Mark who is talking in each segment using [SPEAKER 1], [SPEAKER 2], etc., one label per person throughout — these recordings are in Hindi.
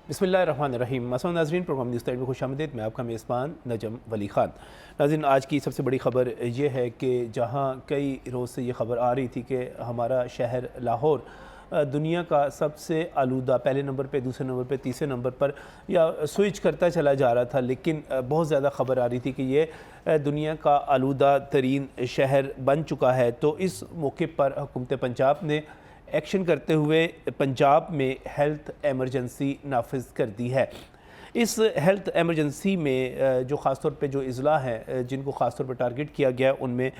[SPEAKER 1] बिस्मिल्लाहिर्रहमानिर्रहीम। मसऊद नाज़रीन, प्रोग्राम न्यूज़ टाइम में खुशामदीद। मैं आपका मेज़बान नजम वली ख़ान। नाज़रीन, आज की सबसे बड़ी ख़बर ये है कि जहाँ कई रोज़ से ये ख़बर आ रही थी कि हमारा शहर लाहौर दुनिया का सबसे आलूदा, पहले नंबर पे, दूसरे नंबर पे, तीसरे नंबर पर या स्विच करता चला जा रहा था, लेकिन बहुत ज़्यादा ख़बर आ रही थी कि ये दुनिया का आलूदा तरीन शहर बन चुका है। तो इस मौके पर हुकूमत पंजाब ने एक्शन करते हुए पंजाब में हेल्थ एमरजेंसी नाफिज कर दी है। इस हेल्थ एमरजेंसी में जो ख़ास तौर पे जो अज़ला हैं जिनको ख़ास तौर पे टारगेट किया गया, उनमें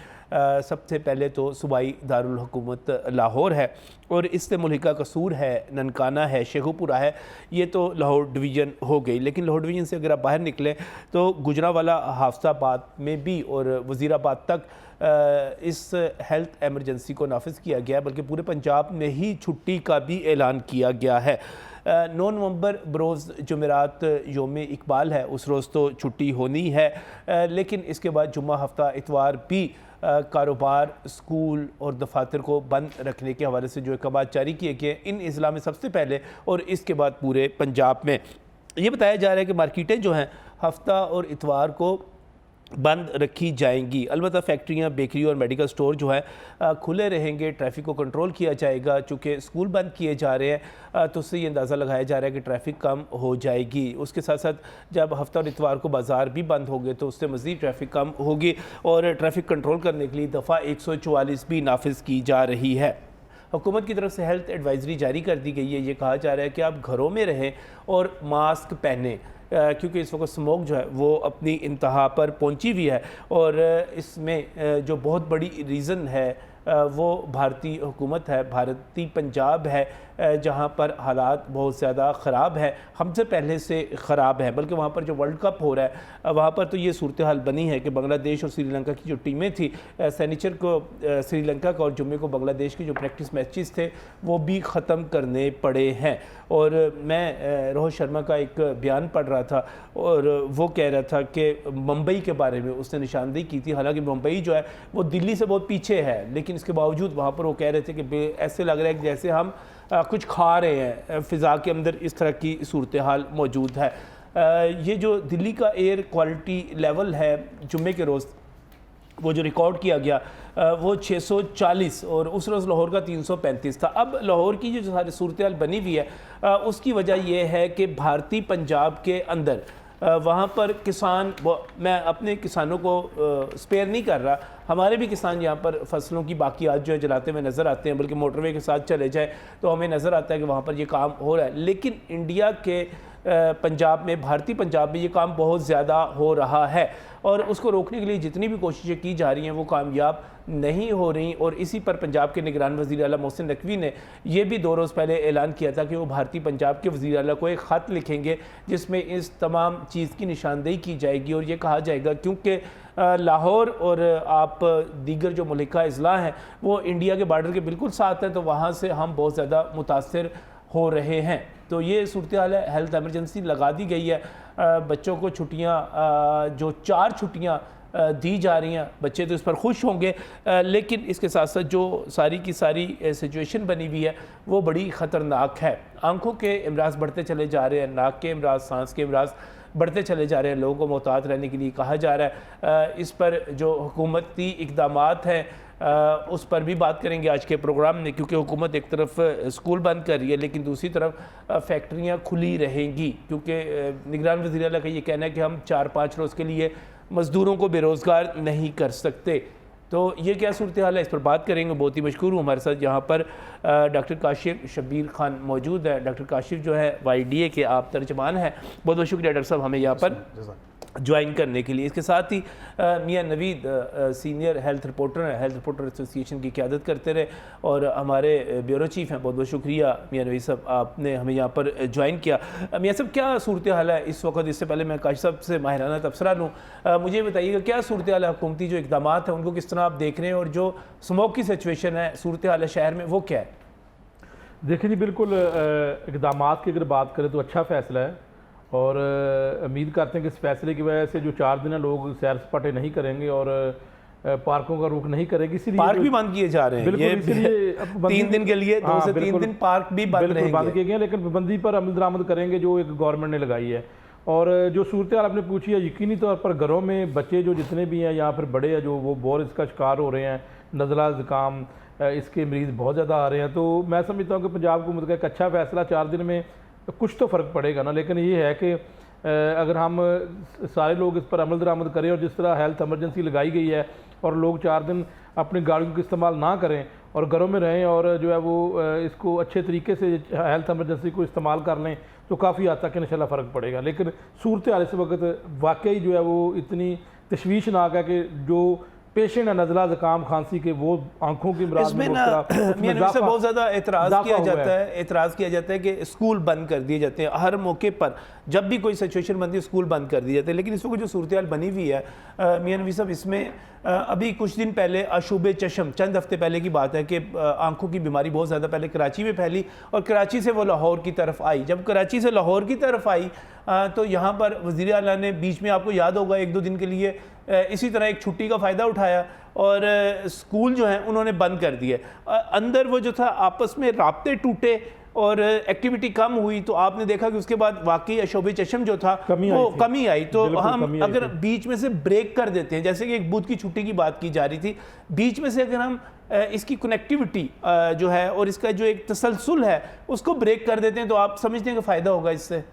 [SPEAKER 1] सबसे पहले तो सूबाई दारुल हुकूमत लाहौर है और इससे मुल्हिका कसूर है, ननकाना है, शेखुपुरा है। ये तो लाहौर डिवीज़न हो गई, लेकिन लाहौर डिवीज़न से अगर आप बाहर निकलें तो गुजरांवाला, हाफसाबाद में भी और वज़ीराबाद तक इस हेल्थ एमरजेंसी को नाफिज किया गया, बल्कि पूरे पंजाब में ही छुट्टी का भी ऐलान किया गया है। 9 नवंबर बरोज़ जुमेरात योम इकबाल है, उस रोज़ तो छुट्टी होनी है, लेकिन इसके बाद जुम्मा, हफ्ता, इतवार भी कारोबार, स्कूल और दफातर को बंद रखने के हवाले से जो अहकाम जारी किए गए इन अज़ला में सबसे पहले और इसके बाद पूरे पंजाब में ये बताया जा रहा है कि मार्केटें जो हैं हफ्ता और इतवार को बंद रखी जाएंगी। अलबत्ता फैक्ट्रियाँ, बेकरी और मेडिकल स्टोर जो है खुले रहेंगे। ट्रैफिक को कंट्रोल किया जाएगा, चूँकि स्कूल बंद किए जा रहे हैं तो उससे ये अंदाज़ा लगाया जा रहा है कि ट्रैफिक कम हो जाएगी। उसके साथ साथ जब हफ्ता और इतवार को बाज़ार भी बंद होंगे तो उससे मज़ीद ट्रैफिक कम होगी और ट्रैफिक कंट्रोल करने के लिए दफ़ा 144 भी नाफिज की जा रही है। हुकूमत की तरफ से हेल्थ एडवाइज़री जारी कर दी गई है। ये कहा जा रहा है कि आप घरों में रहें और मास्क पहनें, क्योंकि इस वक्त स्मोक जो है वो अपनी इंतहा पर पहुंची हुई है और इसमें जो बहुत बड़ी रीज़न है वो भारतीय हुकूमत है, भारतीय पंजाब है, जहाँ पर हालात बहुत ज़्यादा ख़राब है, हमसे पहले से ख़राब है। बल्कि वहाँ पर जो वर्ल्ड कप हो रहा है वहाँ पर तो ये सूरत हाल बनी है कि बांग्लादेश और श्रीलंका की जो टीमें थी, सनीचर को श्रीलंका का और जुम्मे को बांग्लादेश के जो प्रैक्टिस मैचेस थे वो भी ख़त्म करने पड़े हैं। और मैं रोहित शर्मा का एक बयान पढ़ रहा था और वो कह रहा था कि मुंबई के बारे में उसने निशानदेही की थी। हालांकि मुंबई जो है वो दिल्ली से बहुत पीछे है, लेकिन इसके बावजूद वहाँ पर वो कह रहे थे कि ऐसे लग रहा है कि जैसे हम कुछ खा रहे हैं, फ़िज़ा के अंदर इस तरह की सूरत हाल मौजूद है। ये जो दिल्ली का एयर क्वालिटी लेवल है जुम्मे के रोज़ वो जो रिकॉर्ड किया गया वो 640 और उस रोज़ लाहौर का 335 था। अब लाहौर की जो सारी सूरत हाल बनी हुई है उसकी वजह यह है कि भारतीय पंजाब के अंदर वहाँ पर किसान, मैं अपने किसानों को स्पेयर नहीं कर रहा, हमारे भी किसान यहाँ पर फसलों की बाकियात जो है जलाते हुए नज़र आते हैं, बल्कि मोटरवे के साथ चले जाए तो हमें नज़र आता है कि वहाँ पर ये काम हो रहा है। लेकिन इंडिया के पंजाब में, भारतीय पंजाब में ये काम बहुत ज़्यादा हो रहा है और उसको रोकने के लिए जितनी भी कोशिशें की जा रही हैं वो कामयाब नहीं हो रही। और इसी पर पंजाब के निगरान वज़ीर आला मोहसिन नकवी ने यह भी 2 रोज़ पहले ऐलान किया था कि वो भारतीय पंजाब के वज़ीर आला को एक ख़त लिखेंगे जिसमें इस तमाम चीज़ की निशानदेही की जाएगी और ये कहा जाएगा क्योंकि लाहौर और आप दीगर जो मुल्का अज़ला हैं वो इंडिया के बार्डर के बिल्कुल साथ हैं, तो वहाँ से हम बहुत ज़्यादा मुतासर हो रहे हैं। तो ये सूरत हाल है, हेल्थ एमरजेंसी लगा दी गई है। बच्चों को छुट्टियाँ जो 4 छुट्टियाँ दी जा रही हैं, बच्चे तो इस पर खुश होंगे, लेकिन इसके साथ साथ जो सारी की सारी सिचुएशन बनी हुई है वो बड़ी ख़तरनाक है। आंखों के अमराज बढ़ते चले जा रहे हैं, नाक के अमराज, सांस के अमराज बढ़ते चले जा रहे हैं। लोगों को मोहतात रहने के लिए कहा जा रहा है। इस पर जो हुकूमती इक़दामात हैं उस पर भी बात करेंगे आज के प्रोग्राम में, क्योंकि हुकूमत एक तरफ स्कूल बंद कर रही है लेकिन दूसरी तरफ फैक्ट्रियां खुली रहेंगी, क्योंकि निगरान वज़ीर आला का ये कहना है कि हम 4-5 रोज़ के लिए मज़दूरों को बेरोज़गार नहीं कर सकते। तो ये क्या सूरत हाल है, इस पर बात करेंगे। बहुत ही मशकूर हूँ, हमारे साथ यहाँ पर डॉक्टर काशिफ शब्बीर खान मौजूद है। डॉक्टर काशिफ जो है YDA के आप तर्जमान हैं, बहुत बहुत शुक्रिया डॉक्टर साहब हमें यहाँ पर ज्वाइन करने के लिए। इसके साथ ही मियां नवीद सीनियर हेल्थ रिपोर्टर हैं, हेल्थ रिपोर्टर एसोसिएशन की क़यादत करते रहे और हमारे ब्यूरो चीफ़ हैं। बहुत बहुत शुक्रिया मियां नवीद साहब, आपने हमें यहाँ पर ज्वाइन किया। मियां साहब, क्या सूरत हाल है इस वक्त? इससे पहले मैं काशिफ साहब से माहिराना तबसरा लूँ, मुझे बताइएगा क्या सूरत हाल है, हुकूमती जो इक़दाम हैं उनको किस तरह आप देख रहे हैं और जो स्मोक की सिचुएशन है, सूरत हाल है शहर में, वो क्या है?
[SPEAKER 2] देखिए जी, बिल्कुल इक़दाम की अगर बात करें तो अच्छा फ़ैसला है और उम्मीद करते हैं कि इस फैसले की वजह से जो 4 दिन लोग सैर सपाटे नहीं करेंगे और पार्कों का रुख नहीं करेगी, इसीलिए
[SPEAKER 1] पार्क भी बंद किए जा रहे हैं।
[SPEAKER 2] बिल्कुल,
[SPEAKER 1] ये
[SPEAKER 2] इसीलिए
[SPEAKER 1] 3 दिन के लिए 2 से 3 दिन पार्क भी बंद रहेंगे।
[SPEAKER 2] बंद किए गए हैं, लेकिन पाबंदी पर अमल दरामद करेंगे जो एक गवर्नमेंट ने लगाई है। और जो सूरत हाल आपने पूछी है, यकीनी तौर पर घरों में बच्चे जो जितने भी हैं या फिर बड़े हैं जो वो बहुत इसका शिकार हो रहे हैं, नज़ला ज़ुकाम इसके मरीज़ बहुत ज़्यादा आ रहे हैं। तो मैं समझता हूँ कि पंजाब हुकूमत का एक अच्छा फैसला, 4 दिन में कुछ तो फ़र्क पड़ेगा ना। लेकिन ये है कि अगर हम सारे लोग इस पर अमल दरामद करें और जिस तरह हेल्थ एमरजेंसी लगाई गई है और लोग 4 दिन अपनी गाड़ियों का इस्तेमाल ना करें और घरों में रहें और जो है वो इसको अच्छे तरीके से हेल्थ एमरजेंसी को इस्तेमाल कर लें, तो काफ़ी हद तक इंशाल्लाह फ़र्क पड़ेगा। लेकिन सूरत हाल इस वक्त वाकई जो है वो इतनी तशवीशनाक है कि जो पेशेंट है नज़ला ज़ुकाम खांसी के, वो आंखों की अमराज में
[SPEAKER 1] से बहुत ज़्यादा एतराज़ किया जाता है कि स्कूल बंद कर दिए जाते हैं हर मौके पर। जब भी कोई सिचुएशन बनती है स्कूल बंद कर दिए जाते हैं। लेकिन इस वक्त जो सूरत हाल बनी हुई है मियां नबी साहब, इसमें अभी कुछ दिन पहले अशूबे चशम, चंद हफ्ते पहले की बात है कि आंखों की बीमारी बहुत ज़्यादा पहले कराची में फैली और कराची से वो लाहौर की तरफ आई। जब कराची से लाहौर की तरफ आई तो यहाँ पर वज़ीर आला ने बीच में, आपको याद होगा, 1-2 दिन के लिए इसी तरह एक छुट्टी का फ़ायदा उठाया और स्कूल जो हैं उन्होंने बंद कर दिए। अंदर वो जो था आपस में राब्ते टूटे और एक्टिविटी कम हुई, तो आपने देखा कि उसके बाद वाकई अशोबे चशम जो था वो कमी आई। तो हम अगर बीच में से ब्रेक कर देते हैं, जैसे कि एक बुध की छुट्टी की बात की जा रही थी, बीच में से अगर हम इसकी कनेक्टिविटी जो है और इसका जो एक तसलसल है उसको ब्रेक कर देते हैं, तो आप समझते हैं कि फ़ायदा होगा इससे।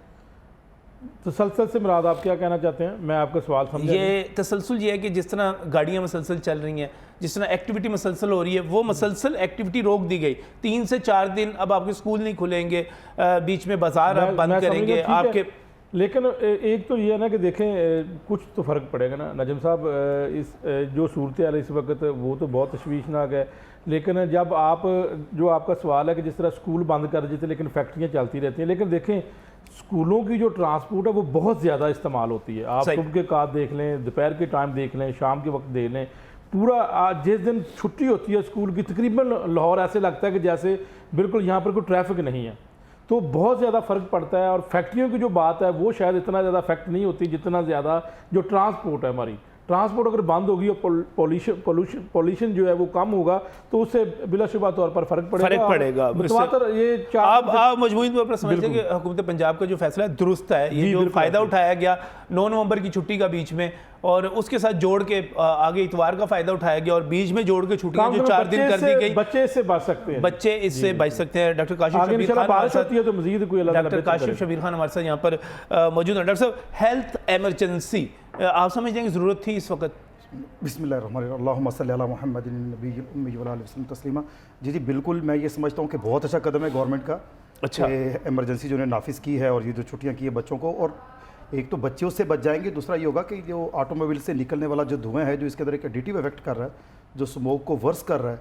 [SPEAKER 2] तसलसल से मुराद आप क्या कहना चाहते हैं? मैं आपका सवाल समझा।
[SPEAKER 1] ये तसलसल ये है कि जिस तरह गाड़ियाँ मसलसल चल रही हैं, जिस तरह एक्टिविटी मसलसल हो रही है, वो मसलसल एक्टिविटी रोक दी गई। 3 से 4 दिन अब आपके स्कूल नहीं खुलेंगे, बीच में बाजार आप बंद करेंगे आपके।
[SPEAKER 2] लेकिन एक तो ये है ना कि देखें कुछ तो फ़र्क पड़ेगा ना नजम साहब। इस जो सूरत हाल इस वक्त वो तो बहुत तशवीशनाक है। लेकिन जब आप, जो आपका सवाल है कि जिस तरह स्कूल बंद कर देते लेकिन फैक्ट्रियाँ चलती रहती हैं, लेकिन देखें स्कूलों की जो ट्रांसपोर्ट है वो बहुत ज़्यादा इस्तेमाल होती है। आप सुबह के कात देख लें, दोपहर के टाइम देख लें, शाम के वक्त देख लें, पूरा जिस दिन छुट्टी होती है स्कूल की, तकरीबन लाहौर ऐसे लगता है कि जैसे बिल्कुल यहाँ पर कोई ट्रैफिक नहीं है। तो बहुत ज़्यादा फ़र्क पड़ता है। और फैक्ट्रियों की जो बात है वो शायद इतना ज़्यादा इफेक्ट नहीं होती जितना ज़्यादा जो ट्रांसपोर्ट है हमारी। ट्रांसपोर्ट अगर बंद होगी और पॉल्यूशन जो है वो कम होगा तो उससे बिलाशुबा तौर पर फ़र्क पड़ेगा।
[SPEAKER 1] ये आप मजमूई तौर पर समझते हैं कि हुकूमत पंजाब का जो फैसला है दुरुस्त है। ये जो फ़ायदा उठाया गया 9 नवंबर की छुट्टी का बीच में और उसके साथ जोड़ के आगे इतवार का फ़ायदा उठाया गया और बीच में जोड़ के छुट्टियां जो 4 दिन कर दी गई,
[SPEAKER 2] बच्चे इससे बच सकते हैं,
[SPEAKER 1] बच्चे इससे बच सकते हैं। डॉक्टर काशिफ शबीर खान हमारे साथ यहाँ पर मौजूद हैं। डॉक्टर साहब, हेल्थ एमरजेंसी आप समझते हैं कि ज़रूरत थी इस वक्त?
[SPEAKER 3] बिस्मिल्लाहिर्रहमानिर्रहीम, सल्लल्लाहु अला मुहम्मदिन नबीय्यिल उम्मी व अला वसल्लम तस्लीमा। जी बिल्कुल, मैं ये समझता हूँ कि बहुत अच्छा कदम है गवर्नमेंट का।
[SPEAKER 1] अच्छा,
[SPEAKER 3] एमरजेंसी जो ने नाफिज की है और ये जो छुट्टियाँ की है बच्चों को, और एक तो बच्चे उससे बच जाएंगे, दूसरा ये होगा कि जो ऑटोमोबाइल से निकलने वाला जो धुआं है जो इसके अंदर एक एडिटिव इफेक्ट कर रहा है, जो स्मोक को वर्स कर रहा है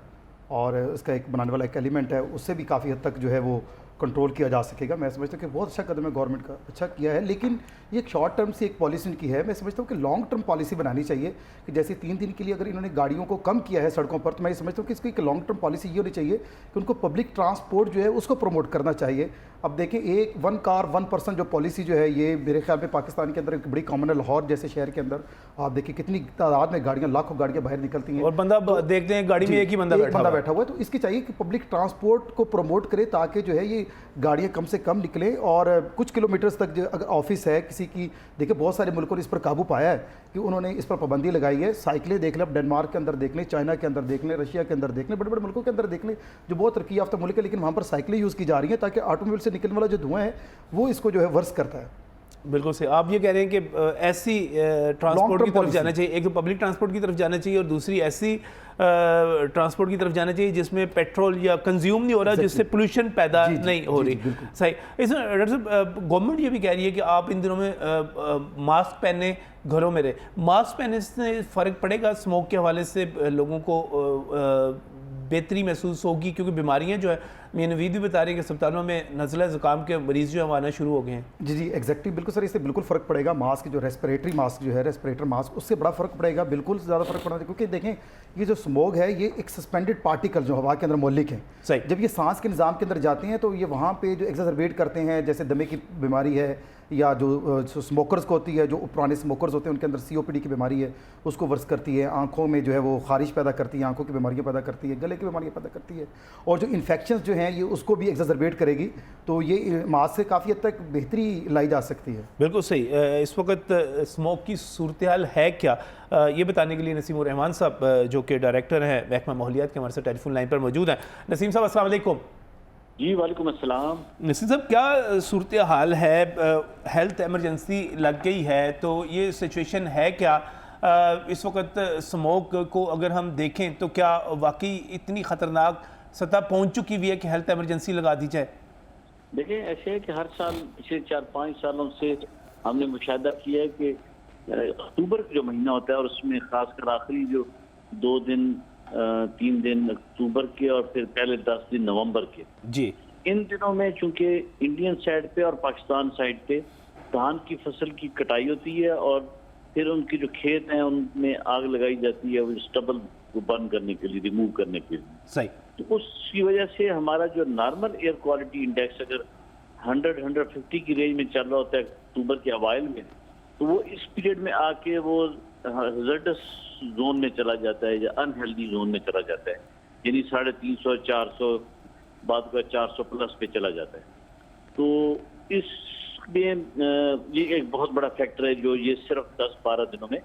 [SPEAKER 3] और इसका एक बनाने वाला एक एलिमेंट है, उससे भी काफ़ी हद तक जो है वो कंट्रोल किया जा सकेगा। मैं समझता हूँ कि बहुत अच्छा कदम है गवर्नमेंट का, अच्छा किया है। लेकिन ये एक शॉर्ट टर्म से एक पॉलिसी की है। मैं समझता हूँ कि लॉन्ग टर्म पॉलिसी बनानी चाहिए कि जैसे 3 दिन के लिए अगर इन्होंने गाड़ियों को कम किया है सड़कों पर, तो मैं समझता हूँ कि इसकी एक लॉन्ग टर्म पॉलिसी ये होनी चाहिए कि उनको पब्लिक ट्रांसपोर्ट जो है उसको प्रमोट करना चाहिए। अब देखें, एक 1 कार 1 पर्सन जो पॉलिसी जो है ये मेरे ख्याल में पाकिस्तान के अंदर एक बड़ी कॉमन है। लाहौर जैसे शहर के अंदर आप देखिए कितनी तादाद में गाड़ियाँ, लाखों गाड़ियाँ बाहर निकलती हैं
[SPEAKER 1] और बंदा देखते हैं गाड़ी में एक ही बंदा बैठा हुआ
[SPEAKER 3] है। तो इसकी चाहिए कि पब्लिक ट्रांसपोर्ट को प्रमोट करे ताकि जो है ये गाड़ियाँ कम से कम निकलें और कुछ किलोमीटर्स तक जो अगर ऑफिस है किसी की, देखिए बहुत सारे मुल्कों ने इस पर काबू पाया है कि उन्होंने इस पर पाबंदी लगाई है। साइकिलें देख लें, डेनमार्क के अंदर देख लें, चाइना के अंदर देख लें, रशिया के अंदर देख लें, बड़े बड़े मुल्कों के अंदर देख लें जो बहुत तरक्की याफ्ता मुल्क है, लेकिन वहाँ पर साइकिलें यूज़ की जा रही हैं ताकि ऑटोमोबाइल से निकलने वाला जो धुआं है वो इसको जो है वर्स करता है।
[SPEAKER 1] बिल्कुल सही। आप ये कह रहे हैं कि ऐसी ट्रांसपोर्ट की तरफ जाना चाहिए, एक तो पब्लिक ट्रांसपोर्ट की तरफ जाना चाहिए और दूसरी ऐसी ट्रांसपोर्ट की तरफ जाना चाहिए जिसमें पेट्रोल या कंज्यूम नहीं हो रहा, जिससे पोल्यूशन पैदा नहीं हो रही। सही। इसमें डॉक्टर साहब, गवर्नमेंट ये भी कह रही है कि आप इन दिनों में मास्क पहने, घरों में रहे। मास्क पहनने से फ़र्क पड़ेगा? स्मोक के हवाले से लोगों को बेहतरी महसूस होगी क्योंकि बीमारियां जो है मैं नवीद भी बता रहे हैं कि अस्पतालों में नज़ला ज़ुकाम के मरीज़ जो आना शुरू हो गए हैं।
[SPEAKER 3] जी जी एग्जैक्टली, बिल्कुल सर, इससे बिल्कुल फ़र्क पड़ेगा। मास्क जो रेस्पिरेटरी मास्क जो है, रेस्पिरेटर मास्क, उससे बड़ा फ़र्क पड़ेगा, बिल्कुल ज़्यादा फ़र्क पड़ेगा। क्योंकि देखें, ये जो स्मोग है ये एक सस्पेंडेड पार्टिकल जो हवा के अंदर मौलिक है,
[SPEAKER 1] सही।
[SPEAKER 3] जब ये सांस के निज़ाम के अंदर जाते हैं तो ये वहाँ पे जो एग्जैजरबेट करते हैं, जैसे दमे की बीमारी है, या जो स्मोकर्स को होती है, जो पुराने स्मोकर्स होते हैं उनके अंदर COPD की बीमारी है, उसको वर्स करती है। आंखों में जो है वो खारिश पैदा करती है, आंखों की बीमारियाँ पैदा करती है, गले की बीमारियाँ पैदा करती है, और जो इन्फेक्शंस जो हैं ये उसको भी एग्जैजरबेट करेगी। तो ये मास्क से काफ़ी हद तक बेहतरी लाई जा सकती है।
[SPEAKER 1] बिल्कुल सही। इस वक्त स्मोक की सूरत हाल है क्या, ये बताने के लिए नसीम उर रहमान साहब जो कि डायरेक्टर हैं महकमा माहौलियात के, हमारे साथ टेलीफोन लाइन पर मौजूद हैं। नसीम साहब अस्सलाम वालेकुम।
[SPEAKER 4] जी वालेकुम अस्सलाम।
[SPEAKER 1] नसीम साहब, क्या सूरत हाल है? हेल्थ एमरजेंसी लग गई है तो ये सिचुएशन है क्या? इस वक्त स्मोक को अगर हम देखें तो क्या वाकई इतनी ख़तरनाक सतह पहुंच चुकी हुई है कि हेल्थ एमरजेंसी लगा दी जाए?
[SPEAKER 4] देखें, ऐसे है कि हर साल पिछले 4-5 सालों से हमने मुशाहिदा किया है कि अक्टूबर का जो महीना होता है और उसमें खासकर आखिरी जो 2 दिन 3 दिन अक्टूबर के और फिर पहले 10 दिन नवंबर के,
[SPEAKER 1] जी,
[SPEAKER 4] इन दिनों में चूंकि इंडियन साइड पे और पाकिस्तान साइड पे धान की फसल की कटाई होती है और फिर उनकी जो खेत हैं उनमें आग लगाई जाती है, वो स्टबल को बर्न करने के लिए, रिमूव करने के लिए।
[SPEAKER 1] सही।
[SPEAKER 4] तो उसकी वजह से हमारा जो नॉर्मल एयर क्वालिटी इंडेक्स अगर 100-150 की रेंज में चल रहा होता है अक्टूबर के अवाइल में, तो वो इस पीरियड में आके वो हज़ार्डस जोन में चला जाता है या अनहेल्दी जोन में चला जाता है, यानी 350-400, बाद का 400 प्लस पे चला जाता है। तो इसमें ये एक बहुत बड़ा फैक्टर है जो ये सिर्फ 10-12 दिनों में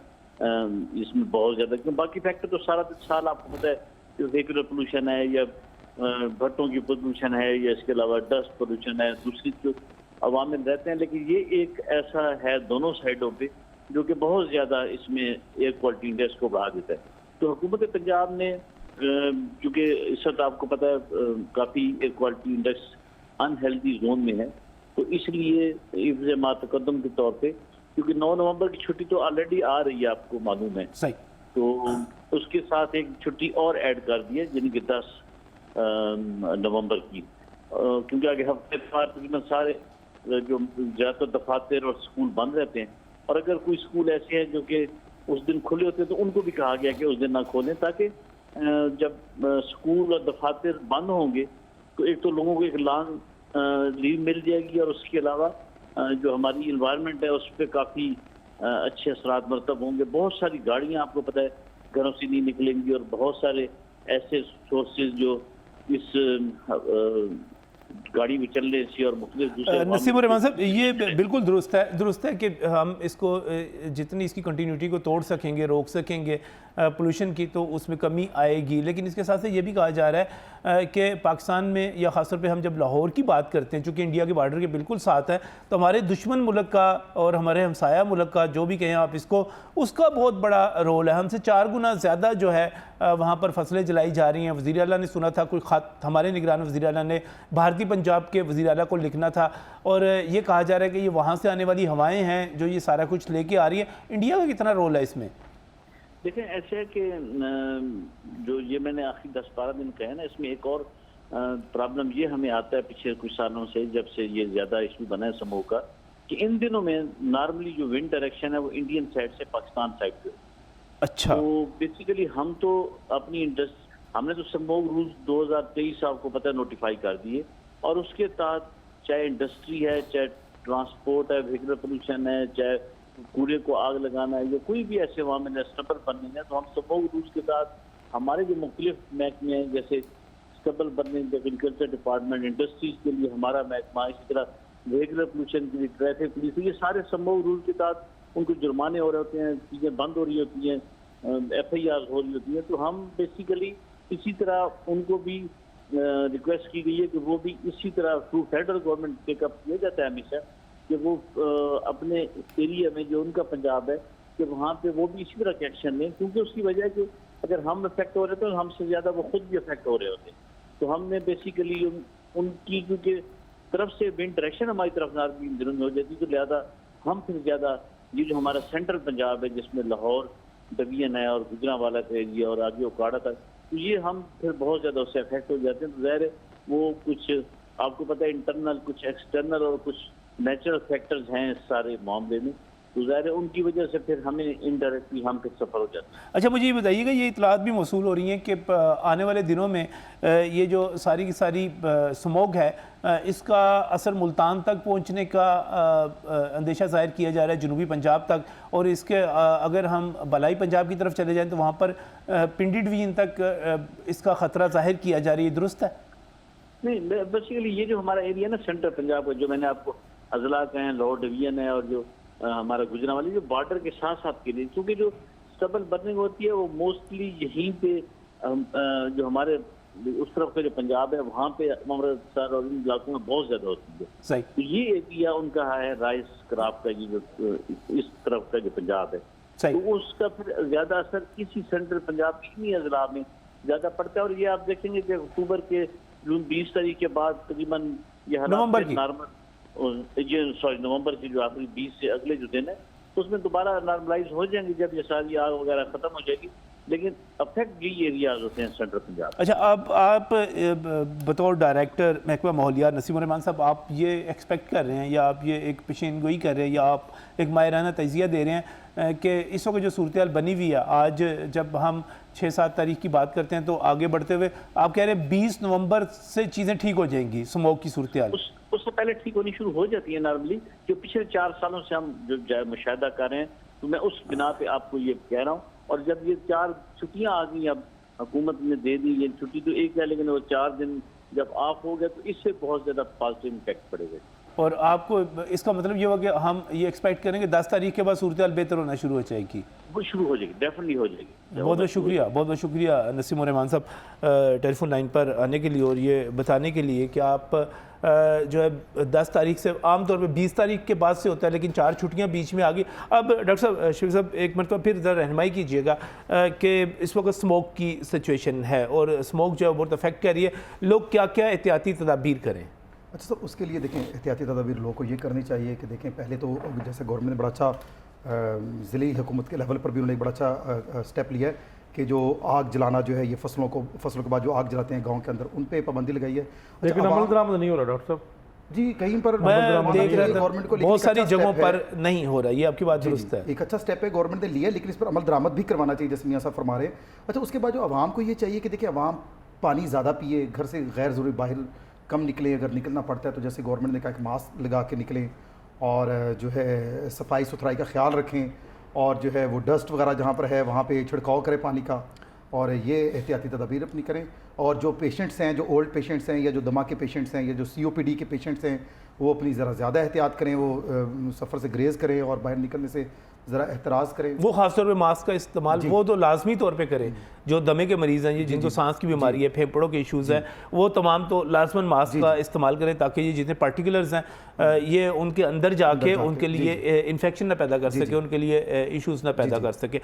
[SPEAKER 4] इसमें बहुत ज़्यादा, क्योंकि बाकी फैक्टर तो सारा साल आपको पता है, व्हीकुलर पोल्यूशन है या भट्टों की पोल्यूशन है या इसके अलावा डस्ट पोल्यूशन है, दूसरी जो अवामिल रहते हैं। लेकिन ये एक ऐसा है दोनों साइडों पे जो कि बहुत ज़्यादा इसमें एयर क्वालिटी इंडेक्स को बढ़ा देता है। तो हुकूमत पंजाब ने चूँकि इस वक्त आपको पता है काफ़ी air quality index unhealthy zone में है, तो इसलिए हिफ्ज़ मा तक़द्दुम के तौर पे, क्योंकि 9 नवंबर की छुट्टी तो ऑलरेडी आ रही है, आपको मालूम है,
[SPEAKER 1] सही,
[SPEAKER 4] तो उसके साथ एक छुट्टी और ऐड कर दी है, यानी कि 10 नवंबर की, क्योंकि आगे हफ्ते तकरीबन सारे जो ज़्यादातर दफातर और स्कूल बंद रहते हैं, और अगर कोई स्कूल ऐसे हैं जो कि उस दिन खुले होते हैं तो उनको भी कहा गया कि उस दिन ना खोलें, ताकि जब स्कूल और दफातर बंद होंगे तो एक तो लोगों को एक लॉन्ग लीव मिल जाएगी, और उसके अलावा जो हमारी इन्वायरमेंट है उस पर काफ़ी अच्छे असरात मरतब होंगे। बहुत सारी गाड़ियाँ आपको पता है घरों से नहीं निकलेंगी, और बहुत सारे ऐसे सोर्सेज जो इस गाड़ी में चलने से और मुख्तलिफ दूसरे
[SPEAKER 1] नसीम उर रहमान साहब, ये बिल्कुल दुरुस्त है कि हम इसको जितनी इसकी कंटिन्यूटी को तोड़ सकेंगे, रोक सकेंगे पोल्यूशन की, तो उसमें कमी आएगी। लेकिन इसके साथ से ये भी कहा जा रहा है कि पाकिस्तान में, या ख़ासतौर पे हम जब लाहौर की बात करते हैं, चूँकि इंडिया के बॉर्डर के बिल्कुल साथ है, तो हमारे दुश्मन मुल्क का और हमारे हमसाया मुल्क का, जो भी कहें आप इसको, उसका बहुत बड़ा रोल है। हमसे 4 गुना ज़्यादा जो है वहाँ पर फसलें जलाई जा रही हैं। वज़ीर आला ने सुना था, कोई ख़त हमारे निगरान वज़ीर आला ने भारतीय पंजाब के वज़ीर आला को लिखना था, और ये कहा जा रहा है कि ये वहाँ से आने वाली हवाएँ हैं जो ये सारा कुछ लेके आ रही है। इंडिया का कितना रोल है इसमें?
[SPEAKER 4] देखें, ऐसे है कि जो ये मैंने आखिरी 10-12 दिन कहे ना, इसमें एक और प्रॉब्लम ये हमें आता है पिछले कुछ सालों से, जब से ये ज़्यादा इशू बना है समूह का, कि इन दिनों में नॉर्मली जो विंड डायरेक्शन है वो इंडियन साइड से पाकिस्तान साइड पे।
[SPEAKER 1] अच्छा।
[SPEAKER 4] तो बेसिकली हम तो अपनी हमने तो स्मोक रूल्स 2023 आपको पता है नोटिफाई कर दिए, और उसके तहत चाहे इंडस्ट्री है, चाहे ट्रांसपोर्ट है, व्हीकुलर पोल्यूशन है, चाहे कूड़े को आग लगाना है, या कोई भी ऐसे वहाँ में स्टबल बर्निंग है, तो हम स्मोक रूल्स के तहत हमारे जो मुख्तलिफ महकमे हैं, जैसे stubble burning agriculture department, industries के लिए हमारा महकमा, इसी तरह व्हीकुलर पोल्यूशन के लिए ट्रैफिक पुलिस, ये सारे स्मोक रूल के तहत उनको जुर्माने हो रहे होते हैं, चीज़ें बंद हो रही होती हैं, FIR हो रही होती है। तो हम बेसिकली इसी तरह उनको भी रिक्वेस्ट की गई है कि वो भी इसी तरह थ्रू फेडरल गवर्नमेंट टेकअप किया जाता है हमेशा, कि वो अपने एरिया में जो उनका पंजाब है, कि वहाँ पे वो भी इसी तरह के एक्शन लें, क्योंकि उसकी वजह है कि अगर हम इफेक्ट हो रहे थे तो हमसे ज़्यादा वो खुद भी इफेक्ट हो रहे होते। तो हमने बेसिकली उनकी, क्योंकि तरफ से विंड डायरेक्शन हमारी तरफ नार्थ इन दिनों में हो जाती, तो लिहाजा हम फिर ज़्यादा ये जो हमारा सेंट्रल पंजाब है, जिसमें लाहौर, डबियन है और गुजरांवाला का एरिया और आगे उकाड़ा तक, तो ये हम फिर बहुत ज़्यादा उससे अफेक्ट हो जाते हैं। तो ज़ाहिर है वो कुछ आपको पता है इंटरनल, कुछ एक्सटर्नल और कुछ नेचुरल फैक्टर्स हैं इस सारे मामले में, तो ज़ाहिर है उनकी वजह से फिर हमें इनडायरेक्टली हम फिर सफ़र हो जाते हैं।
[SPEAKER 1] अच्छा, मुझे ये बताइएगा, ये इतलात भी मौसूल हो रही हैं कि आने वाले दिनों में ये जो सारी की सारी स्मोग है, इसका असर मुल्तान तक पहुंचने का अंदेशा ज़ाहिर किया जा रहा है, जनूबी पंजाब तक, और इसके अगर हम बलाई पंजाब की तरफ चले जाएँ तो वहाँ पर पिंडी डिवीजन तक इसका ख़तरा ज़ाहिर किया जा रही है, दुरुस्त है?
[SPEAKER 4] नहीं, बेसिकली ये जो हमारा एरिया ना सेंट्रल पंजाब का, जो मैंने आपको अजला का है, लाहौर डिवीजन है, और जो हमारा गुजरांवाली जो बॉर्डर के साथ साथ के लिए, क्योंकि जो स्टबल बर्निंग होती है वो मोस्टली यहीं पे जो हमारे उस तरफ का जो पंजाब है वहाँ पे अमृतसर और इन इलाकों में बहुत ज़्यादा होती है।
[SPEAKER 1] सही।
[SPEAKER 4] तो ये एरिया उनका है राइस क्रॉप का, ये जो इस तरफ का जो पंजाब है,
[SPEAKER 1] सही।
[SPEAKER 4] तो उसका फिर ज़्यादा असर इसी सेंट्रल पंजाब की इन्हीं अजला में ज़्यादा पड़ता है। और ये आप देखेंगे कि अक्टूबर के 20 तारीख के बाद तकरीबन ये
[SPEAKER 1] नवंबर की
[SPEAKER 4] नवंबर की जो आखिरी 20 से अगले जो दिन है उसमें दोबारा नॉर्मलाइज हो जाएंगे जब ये सारी आग वगैरह खत्म हो जाएगी, लेकिन अफेक्ट यही एरियाज होते हैं सेंट्रल पंजाब।
[SPEAKER 1] अच्छा, अब आप बतौर डायरेक्टर महकमा माहौलियात नसीम रहमान साहब, आप ये एक्सपेक्ट कर रहे हैं या आप ये एक पेशेनगोई कर रहे हैं या आप एक माहिराना तजिया दे रहे हैं कि इस वक्त जो सूरत हाल बनी हुई है, आज जब हम 6-7 तारीख की बात करते हैं तो आगे बढ़ते हुए आप कह रहे हैं 20 नवंबर से चीज़ें ठीक हो जाएंगी, स्मोक की सूरत हाल
[SPEAKER 4] उससे पहले ठीक होनी शुरू हो जाती है नॉर्मली, जो पिछले 4 सालों से हम जो मुशाहिदा कर रहे हैं, तो मैं उस बिना पे आपको ये कह रहा हूँ। और जब ये 4 छुट्टियाँ आ गई, अब हुकूमत ने दे दी, ये छुट्टी तो एक है लेकिन वो 4 दिन जब ऑफ हो गया तो इससे बहुत ज़्यादा पॉजिटिव इम्पैक्ट पड़ेगा।
[SPEAKER 1] और आपको इसका मतलब ये होगा कि हम ये एक्सपेक्ट करेंगे 10 तारीख के बाद सूरत हाल बेहतर होना शुरू हो जाएगी?
[SPEAKER 4] वो शुरू हो जाएगी, डेफिनेटली हो जाएगी।
[SPEAKER 1] बहुत बहुत शुक्रिया, बहुत बहुत शुक्रिया नसीम रहमान साहब टेलीफोन लाइन पर आने के लिए और ये बताने के लिए कि आप जो है 10 तारीख से, आमतौर पे 20 तारीख के बाद से होता है, लेकिन 4 छुट्टियां बीच में आ गई। अब डॉक्टर साहब, शफीक साहब, एक मरतबा फिर ज़रा रहनुमाई कीजिएगा कि इस वक्त स्मोक की सिचुएशन है और स्मोक जो है बहुत अफेक्ट कर रही है, लोग क्या क्या एहतियाती तदाबीर करें?
[SPEAKER 3] अच्छा सर, उसके लिए देखें एहतियाती तदाबीर लोगों को ये करनी चाहिए कि देखें, पहले तो जैसे गवर्नमेंट ने बड़ा अच्छा ज़िले हुकूमत के लेवल पर भी उन्होंने एक बड़ा अच्छा स्टेप लिया है कि जो आग जलाना जो है, ये फसलों के बाद जो आग जलाते हैं गांव के अंदर, उन पे पाबंदी लगाई है।
[SPEAKER 2] लेकिन अमल दरामद नहीं हो रहा डॉक्टर साहब
[SPEAKER 3] जी, कहीं पर
[SPEAKER 1] मैं देख रहा था
[SPEAKER 3] गवर्नमेंट को
[SPEAKER 1] बहुत सारी जगहों पर नहीं हो रहा, ये आपकी बात दुरुस्त है।
[SPEAKER 3] एक अच्छा स्टेप है गवर्नमेंट ने लिया, लेकिन इस पर अमल दरामद भी करवाना चाहिए जैसे मियां साहब फरमा रहे हैं। अच्छा, उसके बाद जो आवाम को ये चाहिए कि देखिए आवाम पानी ज़्यादा पिए, घर से गैर ज़रूरी बाहर कम निकलें, अगर निकलना पड़ता है तो जैसे गवर्नमेंट ने कहा कि मास्क लगा के निकलें और जो है सफाई सुथराई का ख्याल रखें, और जो है वो डस्ट वगैरह जहाँ पर है वहाँ पे छिड़काव करें पानी का, और ये एहतियाती तदाबीर अपनी करें। और जो पेशेंट्स हैं, जो ओल्ड पेशेंट्स हैं या जो दमा के पेशेंट्स हैं या जो COPD के पेशेंट्स हैं, वो अपनी ज़रा ज़्यादा एहतियात करें, वो सफ़र से ग्रेज़ करें और बाहर निकलने से ज़रा एहतराज़ करें।
[SPEAKER 1] वो खासतौर पे मास्क का इस्तेमाल वो तो लाजमी तौर पे करें, जो दमे के मरीज़ हैं, जिनको सांस की बीमारी है, फेफड़ों के इश्यूज़ हैं, वो तमाम तो लाजमन मास्क का इस्तेमाल करें ताकि ये जितने पार्टिकुलर्स हैं ये उनके अंदर जाके उनके लिए इन्फेक्शन ना पैदा कर सके, उनके लिए इश्यूज़ ना पैदा कर सके।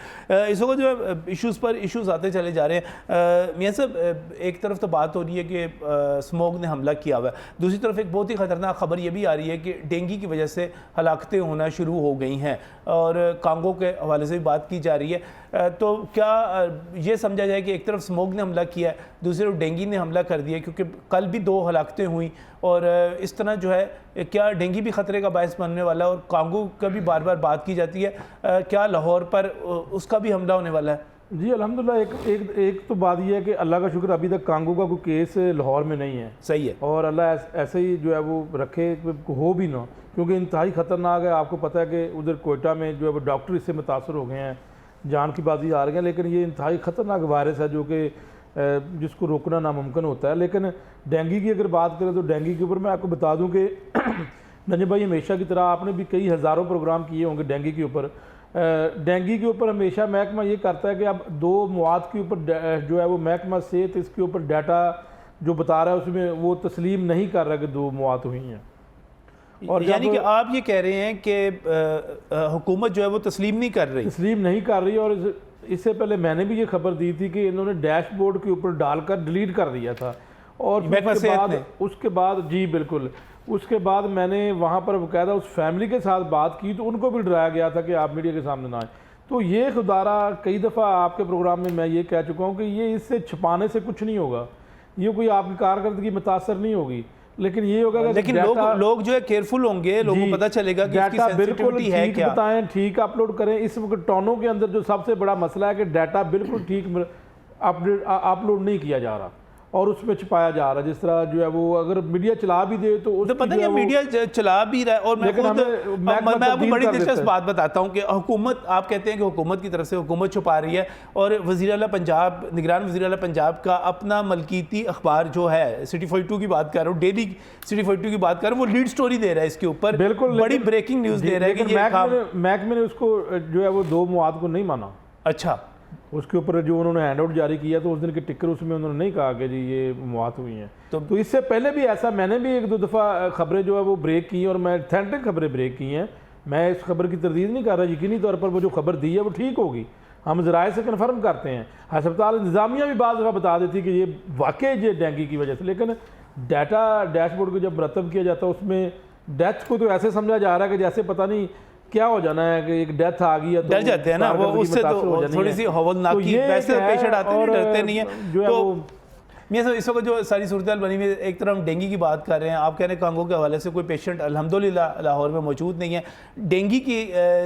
[SPEAKER 1] इस वक्त जो है इश्यूज़ पर इश्यूज़ आते चले जा रहे हैं। मियां साहब, एक तरफ तो बात हो रही है कि स्मोग ने हमला किया हुआ है, दूसरी तरफ एक बहुत ही ख़तरनाक खबर ये भी आ रही है कि डेंगू की वजह से हलाकतें होना शुरू हो गई हैं और कांगो के हवाले से भी बात की जा रही है। तो क्या ये समझा जाए कि एक तरफ स्मोग ने हमला किया है, दूसरी तरफ डेंगू ने हमला कर दिया, क्योंकि कल भी 2 हलाकतें हुई और इस तरह जो है क्या डेंगू भी ख़तरे का बायस बनने वाला है? और कांगो का भी बार बार बात की जाती है, क्या लाहौर पर उसका भी हमला होने वाला है?
[SPEAKER 2] जी अल्हम्दुलिल्लाह, एक तो बात यह है कि अल्लाह का शुक्र अभी तक कांगो का कोई केस लाहौर में नहीं है।
[SPEAKER 1] सही है, और
[SPEAKER 2] अल्लाह ऐसे ही जो है वो रखे, हो भी ना, क्योंकि इंतहाई ख़तरनाक है। आपको पता है कि उधर कोयटा में जो है वो डॉक्टर इससे मुतासर हो गए हैं, जान की बाजी आ रही है, लेकिन ये इंतहाई ख़तरनाक वायरस है जो कि जिसको रोकना नामुमकिन होता है। लेकिन डेंगू की अगर बात करें तो डेंगू के ऊपर मैं आपको बता दूं कि नजम भाई, हमेशा की तरह आपने भी कई हज़ारों प्रोग्राम किए होंगे डेंगू के ऊपर। डेंगू के ऊपर हमेशा महकमा ये करता है कि अब 2 मवाद के ऊपर जो है वो महकमा सेहत इसके ऊपर डाटा जो बता रहा है उसमें वो तस्लीम नहीं कर रहा कि 2 मवात हुई हैं।
[SPEAKER 1] और यानी कि आप ये कह रहे हैं कि हुकूमत जो है वो तस्लीम नहीं कर रही।
[SPEAKER 2] और इससे पहले मैंने भी ये खबर दी थी कि इन्होंने डैशबोर्ड के ऊपर डालकर डिलीट कर दिया था। और उसके बाद जी बिल्कुल, उसके बाद मैंने वहाँ पर बाकायदा उस फैमिली के साथ बात की तो उनको भी डराया गया था कि आप मीडिया के सामने ना आए। तो ये खुदारा कई दफ़ा आपके प्रोग्राम में मैं ये कह चुका हूँ कि ये इससे छुपाने से कुछ नहीं होगा। ये कोई आपकी कारकर्दगी मुतासर नहीं होगी, लेकिन ये होगा कि
[SPEAKER 1] लेकिन लोग जो है केयरफुल होंगे, लोगों को पता चलेगा कि इसकी
[SPEAKER 2] डाटा बिल्कुल
[SPEAKER 1] सेंसिटिविटी है
[SPEAKER 2] ठीक
[SPEAKER 1] क्या।
[SPEAKER 2] बताएं, ठीक अपलोड करें। इस वक्त टोनों के अंदर जो सबसे बड़ा मसला है कि डाटा बिल्कुल ठीक अपलोड नहीं किया जा रहा और उसमें छुपाया जा रहा है। जिस तरह जो है वो अगर मीडिया चला भी दे तो
[SPEAKER 1] तो पता नहीं मीडिया चला भी रहा है। और मैं आपको बड़ी दिलचस्प बात बताता हूं कि हुकूमत, आप कहते हैं कि हुकूमत की तरफ से हुकूमत छुपा रही है, और वज़ीर आला पंजाब, निगरान वज़ीर आला पंजाब का अपना मलकीती अखबार जो है सिटी 42 की बात कर रहा हूँ, डेली सिटी 42 की बात कर रहा हूँ, वो लीड स्टोरी दे रहा है इसके ऊपर,
[SPEAKER 2] बिल्कुल
[SPEAKER 1] बड़ी ब्रेकिंग न्यूज़ दे रहा है कि ये
[SPEAKER 2] महकमे ने उसको जो है वो 2 मुआद को नहीं माना।
[SPEAKER 1] अच्छा,
[SPEAKER 2] उसके ऊपर जो उन्होंने हैंडआउट जारी किया तो उस दिन के टिकर उसमें उन्होंने नहीं कहा कि जी ये मुआत हुई हैं। तो इससे पहले भी ऐसा मैंने भी 1-2 दफ़ा खबरें जो है वो ब्रेक की और मैं ऑथेंटिक खबरें ब्रेक की हैं। मैं इस खबर की तरदीद नहीं कर रहा, यकीनी तौर पर वो जो खबर दी है वो ठीक होगी, हम ज़राए से कन्फर्म करते हैं। अस्पताल इंतज़ामिया भी बाज़ दफ़ा बता देती कि ये वाकई ये डेंगू की वजह से, लेकिन डाटा डैशबोर्ड को जब मरतब किया जाता है उसमें डेथ को तो ऐसे समझा जा रहा है कि जैसे पता नहीं क्या हो जाना है कि एक डेथ आ गई है तो
[SPEAKER 1] डर जाते हैं ना वो, उससे तो थोड़ी सी हवलनाकी, वैसे पेशेंट आते हैं डरते नहीं है। तो मियां साहब इस वक्त जो सारी सूरत हाल बनी हुई है, एक तरफ डेंगू की बात कर रहे हैं, आप कह रहे हैं कांगो के हवाले से कोई पेशेंट अल्हम्दुलिल्लाह लाहौर में मौजूद नहीं है। डेंगू की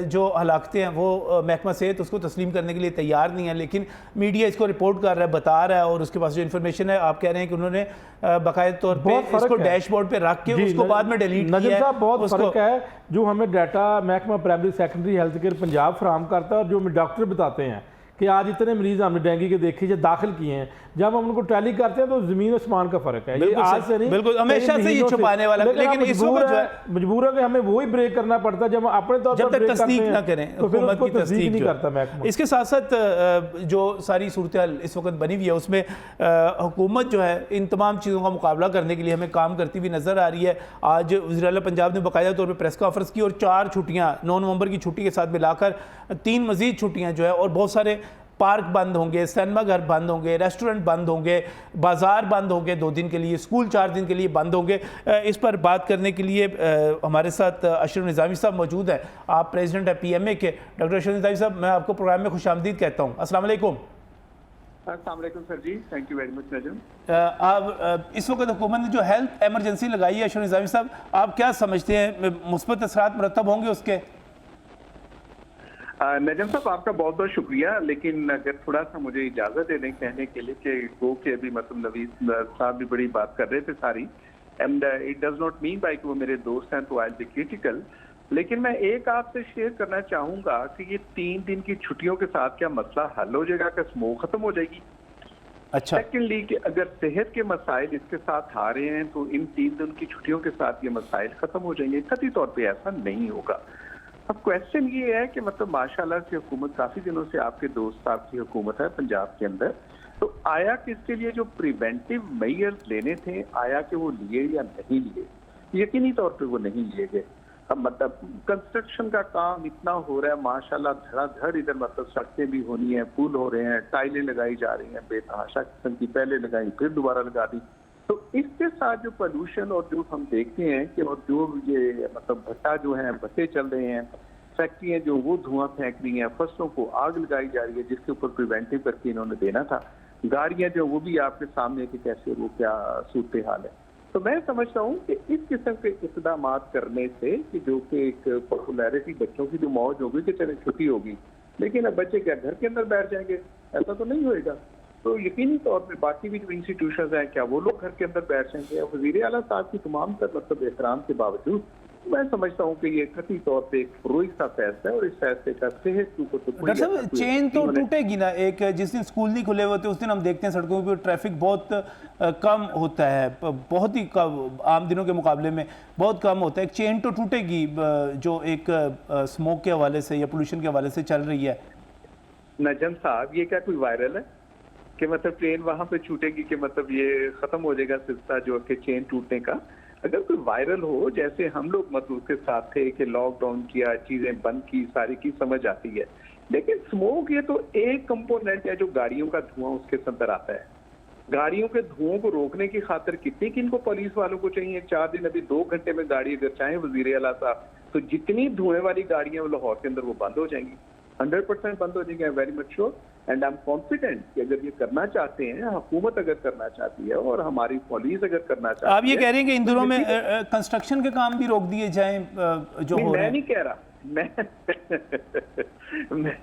[SPEAKER 1] जो हलाकतें हैं वो महकमा सेहत उसको तस्लीम करने के लिए तैयार नहीं है, लेकिन मीडिया इसको रिपोर्ट कर रहा है, बता रहा है, और उसके पास जो इन्फॉर्मेशन है आप कह रहे हैं कि उन्होंने बाकायदा तौर पर इसको डैशबोर्ड पर रख के उसको बाद में डिलीट किया है।
[SPEAKER 2] बहुत फ़र्क है जो हमें डाटा महकमा primary secondary health care Punjab फराहम करता है और जो हमें डॉक्टर बताते हैं कि आज इतने मरीज हमने डेंगू के देखे जो दाखिल किए हैं, जब हम उनको टैली करते हैं तो ज़मीन आसमान का फर्क है। ये आज से नहीं,
[SPEAKER 1] बिल्कुल हमेशा से ये छुपाने वाला, लेकिन इस वक्त जो है
[SPEAKER 2] मजबूर है कि हमें वही ब्रेक करना पड़ता है जब अपने तौर पर
[SPEAKER 1] जब तक तस्दीक ना करें,
[SPEAKER 2] तो फिर उसको तस्दीक नहीं करता महकमा।
[SPEAKER 1] इसके साथ साथ जो सारी सूरत हाल इस वक्त बनी हुई है उसमें हुकूमत जो है इन तमाम चीज़ों का मुकाबला करने के लिए हमें काम करती हुई नजर आ रही है। आज वज़ीर आला पंजाब ने बाकायदा तौर पर प्रेस कॉन्फ्रेंस की और 4 छुट्टियाँ 9 नवंबर की छुट्टी के साथ मिलाकर 3 मजीद छुट्टियाँ जो है, और बहुत सारे पार्क बंद होंगे, सिनेमा घर बंद होंगे, रेस्टोरेंट बंद होंगे, बाज़ार बंद होंगे 2 दिन के लिए, स्कूल 4 दिन के लिए बंद होंगे। इस पर बात करने के लिए हमारे साथ अशरफ निज़ामी साहब मौजूद हैं। आप प्रेसिडेंट हैं PMA के। डॉक्टर अशरफ निज़ामी साहब, मैं आपको प्रोग्राम में खुशामदीद कहता हूँ। अस्सलाम वालेकुम।
[SPEAKER 5] अस्सलाम वालेकुम sir ji, thank you very much Najam.
[SPEAKER 1] आप इस वक्त हुकूमत ने जो हेल्थ एमरजेंसी लगाई है अशरफ निज़ामी साहब, आप क्या समझते हैं, मुस्बत असरात मुरतब होंगे उसके?
[SPEAKER 5] नजम साहब आपका बहुत बहुत शुक्रिया, लेकिन अगर थोड़ा सा मुझे इजाजत दे दें कहने के लिए कि गो के अभी मतलब नवीद साहब भी बड़ी बात कर रहे थे सारी, and it does not mean by कि वो मेरे दोस्त हैं तो आई बी क्रिटिकल, लेकिन मैं एक आपसे शेयर करना चाहूंगा कि ये 3 दिन की छुट्टियों के साथ क्या मसला हल हो जाएगा, क्या स्मोक खत्म हो जाएगी?
[SPEAKER 1] अच्छा,
[SPEAKER 5] सेकेंडली कि अगर सेहत के मसाइल इसके साथ आ रहे हैं तो इन 3 दिन की छुट्टियों के साथ ये मसाइल खत्म हो जाएंगे? कतई तौर पर ऐसा नहीं होगा। अब क्वेश्चन ये है कि मतलब माशाल्लाह से हुकूमत काफी दिनों से आपके दोस्त साहब की हुकूमत है पंजाब के अंदर, तो आया कि इसके लिए जो प्रिवेंटिव मेजर्स लेने थे आया कि वो लिए या नहीं लिए? यकीनी तौर पे वो नहीं लिए गए। अब मतलब कंस्ट्रक्शन का काम इतना हो रहा है माशाल्लाह, धड़ाधड़ इधर मतलब सड़कें भी होनी है, पुल हो रहे हैं, टाइलें लगाई जा रही हैं बेतहाशा किस्म की, पहले लगाई फिर दोबारा लगा दी। तो इसके साथ जो पोल्यूशन और जो हम देखते हैं कि और जो ये मतलब भट्टा जो है भट्टे चल रहे हैं, फैक्ट्रियां जो वो धुआं फेंक रही हैं, फसलों को आग लगाई जा रही है जिसके ऊपर प्रिवेंटिव करके इन्होंने देना था, गाड़ियां जो वो भी आपके सामने कि कैसे वो क्या सूरत हाल है। तो मैं समझता हूँ कि इस किस्म के इक़दाम करने से कि जो कि एक पॉपुलैरिटी बच्चों की जो मौज होगी कि चले छुट्टी होगी, लेकिन अब बच्चे क्या घर के अंदर बैठ जाएंगे? ऐसा तो नहीं होएगा। तो यकीनी तौर पे बाकी भी जो इंस्टीट्यूशन हैं क्या वो लोग घर के अंदर बैठ जाएंगे? वज़ीर आला साहब की तमाम तर मतलब एहतराम के बावजूद मैं समझता हूँ कि ये कतई तौर पे एक फ़रोई सा फैसला है और इस फैसले का सेहत के ऊपर तो
[SPEAKER 1] डॉक्टर साहब चेन तो टूटेगी ना। एक जिस दिन स्कूल नहीं खुले होते उस दिन हम देखते हैं सड़कों पर ट्रैफिक बहुत कम होता है, बहुत ही कम, आम दिनों के मुकाबले में बहुत कम होता है। एक चेन तो टूटेगी जो एक स्मोक के हवाले से या पोल्यूशन के हवाले से चल रही है।
[SPEAKER 5] नजम साहब ये क्या कोई वायरल है कि मतलब ट्रेन वहां पे छूटेगी कि मतलब ये खत्म हो जाएगा सिलसिला जो कि चेन टूटने का? अगर कोई वायरल हो जैसे हम लोग मतलब उसके साथ थे कि लॉकडाउन किया, चीजें बंद की, सारी की समझ आती है, लेकिन स्मोक ये तो एक कंपोनेंट है जो गाड़ियों का धुआं उसके अंदर आता है। गाड़ियों के धुओं को रोकने की खातिर कितनी किनको पुलिस वालों को चाहिए? 4 दिन अभी 2 घंटे में गाड़ी अगर चाहे वजीर आला साहब तो जितनी धुएं वाली गाड़ियां लाहौर के अंदर वो बंद हो जाएंगी। 100% बंद हो जाएंगे। I am very much sure and I am confident कि अगर ये करना चाहते हैं, हुकूमत अगर करना चाहती है और हमारी पुलिस अगर करना चाहती है।
[SPEAKER 1] आप ये कह रहे हैं कि इन दिनों में कंस्ट्रक्शन के काम भी रोक दिए जाएं जो हो रहे
[SPEAKER 5] मैं
[SPEAKER 1] हैं?
[SPEAKER 5] नहीं कह रहा, मैं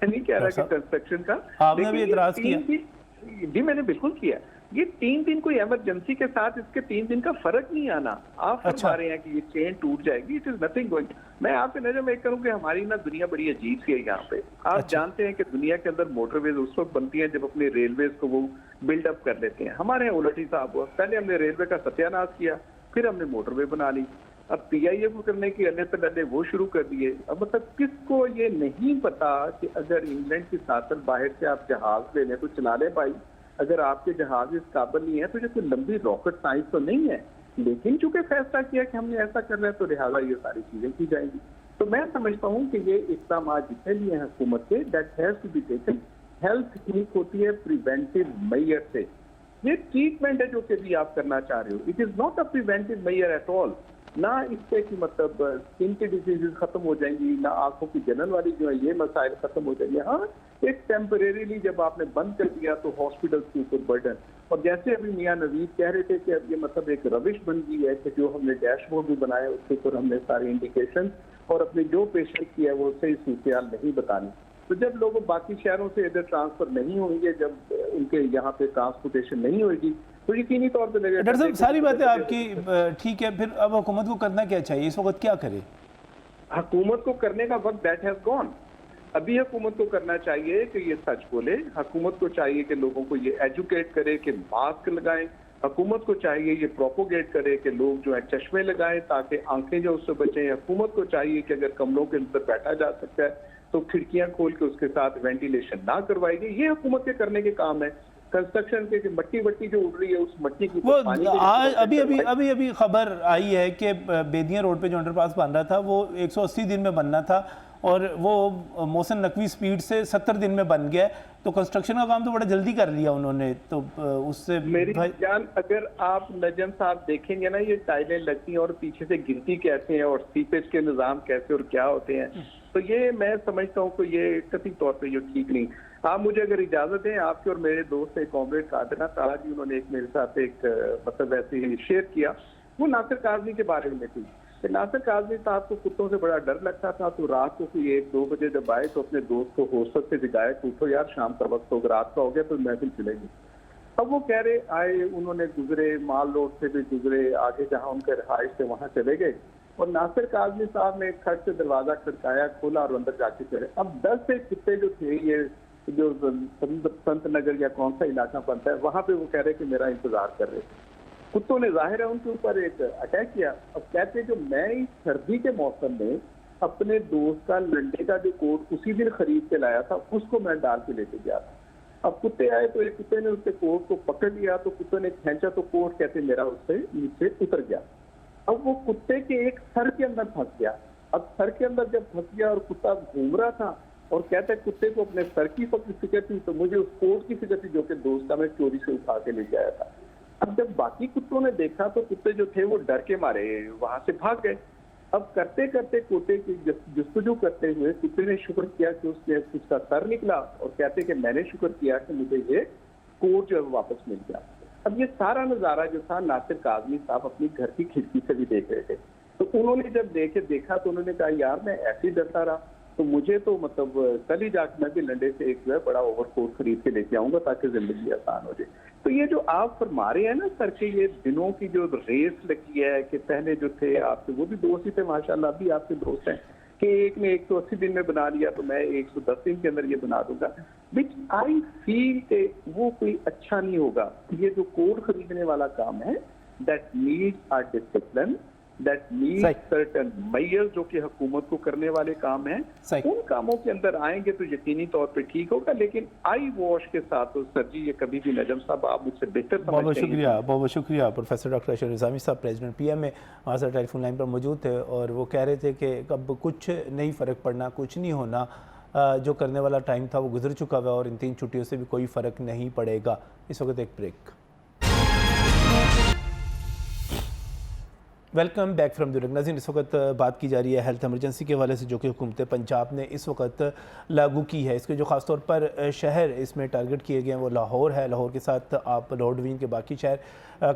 [SPEAKER 5] नहीं कह रहा कि कंस्ट्रक्शन का
[SPEAKER 1] आपने भी
[SPEAKER 5] लेकिन
[SPEAKER 1] एतराज
[SPEAKER 5] ये 3 दिन जी मैंने बिल्कुल किया। ये 3 दिन कोई इमरजेंसी के साथ इसके 3 दिन का फर्क नहीं आना। आप फरमा रहे हैं कि ये चेन टूट जाएगी, इट इज नथिंग गोइंग। मैं आपसे नजर में करूं कि हमारी ना दुनिया बड़ी अजीब सी है यहाँ पे। आप जानते हैं कि दुनिया के अंदर मोटरवेज उस वक्त बनती हैं जब अपने रेलवेज को वो बिल्डअप कर लेते हैं। हमारे यहाँ उलट ही साहब हुआ, पहले हमने रेलवे का सत्यानाश किया, फिर हमने मोटरवे बना ली, अब PIA को करने की अल्ले तल्ले वो शुरू कर दिए। अब मतलब किसको ये नहीं पता कि अगर इंग्लैंड की साथन बाहर से आप जहाज ले लें तो चला लें भाई, अगर आपके जहाज इस काबिल नहीं है तो ये कोई लंबी रॉकेट साइंस तो नहीं है, लेकिन चूंकि फैसला किया कि हमने ऐसा करना है तो लिहाजा ये सारी चीजें की जाएंगी। तो मैं समझता हूँ कि ये इक़दाम जितने लिए हैं हुकूमत के, that has to be taken. Health ठीक होती है प्रिवेंटिव मेजर से, ये ट्रीटमेंट है जो कि भी आप करना चाह रहे हो, it is not a preventive measure at all. ना इससे कि मतलब स्किन की डिजीजेज खत्म हो जाएंगी, ना आंखों की जलन वाली जो है ये मसाइल खत्म हो जाएंगे। हाँ, एक टेम्परेरीली जब आपने बंद कर दिया तो हॉस्पिटल के ऊपर बर्डन, और जैसे अभी मियां नवीद कह रहे थे कि अब ये मतलब एक रविश बन गई है कि जो हमने डैशबोर्ड भी बनाया उसके ऊपर हमने सारी इंडिकेशन और अपने जो पेशेंट की है वो सही सूरत नहीं बतानी। तो जब लोग बाकी शहरों से इधर ट्रांसफर नहीं होंगे, जब उनके यहाँ पे ट्रांसपोर्टेशन नहीं होगी, तो यकीनी तौर पर लगेगा।
[SPEAKER 1] डॉक्टर साहब सारी बातें आपकी ठीक है, फिर अब हुकूमत को करना क्या चाहिए, इस वक्त क्या करे?
[SPEAKER 5] हुकूमत को करने का वक्त दैट हैज गॉन। अभी हुकूमत को करना चाहिए कि ये सच बोले, हुकूमत को चाहिए कि लोगों को ये एजुकेट करे कि मास्क लगाएं, हुकूमत को चाहिए ये प्रोपोगेट करे कि लोग जो है चश्मे लगाएं ताकि आंखें जो उससे बचें। हुकूमत को चाहिए कि अगर कमरों के अंदर बैठा जा सकता है तो खिड़कियां खोल के उसके साथ वेंटिलेशन ना करवाई गई। ये हुकूमत के करने के काम है। कंस्ट्रक्शन के मट्टी वट्टी जो उड़ रही है उस मट्टी की
[SPEAKER 1] वो आज अभी खबर आई है कि बेदिया रोड पे जो अंडरपास बन रहा था वो 180 दिन में बनना था और वो मौसम नकवी स्पीड से 70 दिन में बन गया। तो कंस्ट्रक्शन का काम तो बड़ा जल्दी कर लिया उन्होंने, तो उससे
[SPEAKER 5] मेरी जान अगर आप नजम साहब देखेंगे ना, ये टाइलें लगती हैं और पीछे से गिरती कैसे हैं और सीपेज के निज़ाम कैसे और क्या होते हैं, तो ये मैं समझता हूँ कि ये कतई तौर पे ये ठीक नहीं। आप मुझे अगर इजाजत दें, आपके और मेरे दोस्त एक कॉमरेड कादर तारा जी, उन्होंने एक मेरे साथ एक मतलब ऐसे ही शेयर किया, वो नासिर काज़मी के बारे में थी। नासिर काज़मी साहब को कुत्तों से बड़ा डर लगता था, तो रात को कोई 1-2 बजे जब आए तो अपने दोस्त को हौसले से जगाया कि उठो यार शाम का वक्त हो, रात का हो गया तो महफिल चलेगी। अब वो कह रहे आए, उन्होंने गुजरे, माल रोड से भी गुजरे, आगे जहाँ उनके रहाइश थे वहाँ चले गए और नासिर काज़मी साहब ने खट से दरवाजा खड़काया, खोला और अंदर जाके चले। अब 10 से कुत्ते जो थे, ये जो संत नगर या कौन सा इलाका बनता है वहां पे, वो कह रहे कि मेरा इंतजार कर रहे थे। कुत्तों ने जाहिर है उनके ऊपर एक अटैक किया। अब कहते जो मैं इस सर्दी के मौसम में अपने दोस्त का लंडे का जो कोट उसी दिन खरीद के लाया था उसको मैं डाल के लेके गया था। अब कुत्ते आए तो एक कुत्ते ने उसके कोट को पकड़ लिया, तो कुत्ते ने खींचा तो कोट कहते मेरा उससे नीचे उतर गया। अब वो कुत्ते के एक सर के अंदर फंस गया। अब सर के अंदर जब फंस गया और कुत्ता घूम रहा था और कहते हैं कुत्ते को अपने सर की फिक्र थी, तो मुझे उस कोट की फिक्र थी जो कि दोस्त का मैं चोरी से उठा के लेके आया था। अब जब बाकी कुत्तों ने देखा तो कुत्ते जो थे वो डर के मारे वहां से भाग गए। अब करते करते कुत्ते की जस्तजू करते हुए कुत्ते ने शुक्र किया कि उसका सर निकला और कहते कि मैंने शुक्र किया कि मुझे ये कोट जो है वापस मिल गया। अब ये सारा नजारा जो था नासिर काज़मी साहब अपनी घर की खिड़की से भी देख रहे थे, तो उन्होंने जब देखा तो उन्होंने कहा यार मैं ऐसे ही डरता रहा तो मुझे तो मतलब कल ही जाकर मैं भी लंडे से एक जो है बड़ा ओवरकोट खरीद के लेके आऊंगा ताकि जिंदगी आसान हो जाए। तो ये जो आप फरमा रहे हैं ना सर के, ये दिनों की जो रेस लगी है कि पहले जो थे आपके वो भी दोस्त ही थे माशाल्लाह, भी आपके दोस्त हैं कि एक ने 180 दिन में बना लिया तो मैं 110 दिन के अंदर ये बना दूंगा, विच आई फील के वो कोई अच्छा नहीं होगा। ये जो कोड खरीदने वाला काम है that needs a discipline, that needs certain measures जो कि हुकूमत को करने वाले काम हैं, उन कामों के अंदर आएंगे तो यकीनी तौर पे ठीक होगा। लेकिन आई वॉश के साथ तो सर जी ये कभी भी नजम साहब आप मुझसे बेहतर समझते हैं।
[SPEAKER 1] बहुत शुक्रिया प्रोफेसर डॉक्टर अशरफ निज़ामी साहब, प्रेसिडेंट PM में वहाँ से टेलीफोन लाइन पर मौजूद थे और वो कह रहे थे कि अब कुछ नहीं फ़र्क पड़ना, कुछ नहीं होना, जो करने वाला टाइम था वो गुजर चुका हुआ और इन 3 छुट्टियों से भी कोई फ़र्क नहीं पड़ेगा। इस वक्त एक break. Welcome back from the नाज़रीन, इस वक्त बात की जा रही है हेल्थ एमरजेंसी के हवाले से जो कि हुकूमत पंजाब ने इस वक्त लागू की है। इसके जो ख़ास तौर पर शहर इसमें टारगेट किए गए हैं वो लाहौर है। लाहौर के साथ आप लाहौर डिवीज़न के बाकी शहर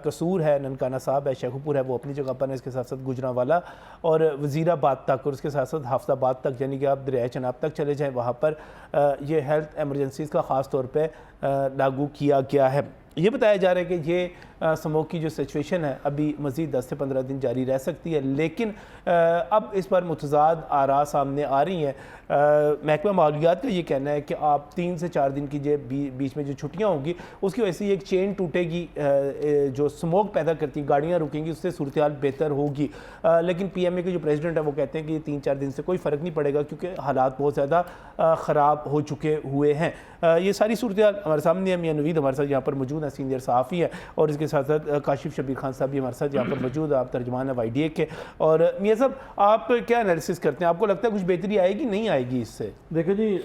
[SPEAKER 1] कसूर है, ननकाना साहब है, शेखुपुर है, वो अपनी जगह पर है। इसके साथ साथ गुजरांवाला और वज़ीराबाद तक और उसके साथ साथ हाफजाबाद तक, यानी कि आप दरिया चनाब तक चले जाएँ, वहाँ पर ये हेल्थ एमरजेंसीज़ का ख़ास तौर पर लागू किया गया है। ये बताया जा रहा है कि ये स्मोक की जो सिचुएशन है अभी मज़ीद 10 से 15 दिन जारी रह सकती है, लेकिन अब इस पर मुतज़ाद आरा सामने आ रही हैं। महकमा माहौलियात का ये कहना है कि आप 3 से 4 दिन की जो बीच में जो छुट्टियाँ होंगी उसकी वजह से एक चेन टूटेगी, जो स्मोक पैदा करती गाड़ियाँ रुकेंगी, उससे सूरत हाल बेहतर होगी। लेकिन PMA के जो प्रेसिडेंट है वो कहते हैं कि 3-4 दिन से कोई फ़र्क नहीं पड़ेगा क्योंकि हालात बहुत ज़्यादा ख़राब हो चुके हुए हैं। ये सारी सूरत हाल हमारे सामने है। मियां नवीद हमारे साथ यहाँ पर मौजूद हैं, सीनियर सहाफ़ी है, और इसके साथ साथ काशिफ शबीर खान साहब भी हमारे साथ यहाँ पर मौजूद है, आप तर्जुमान है YDA के। और मियां साहब, आप क्या एनालिसिस करते हैं? आपको लगता है कुछ बेहतरी आएगी, नहीं आएगी इससे?
[SPEAKER 2] देखिए जी,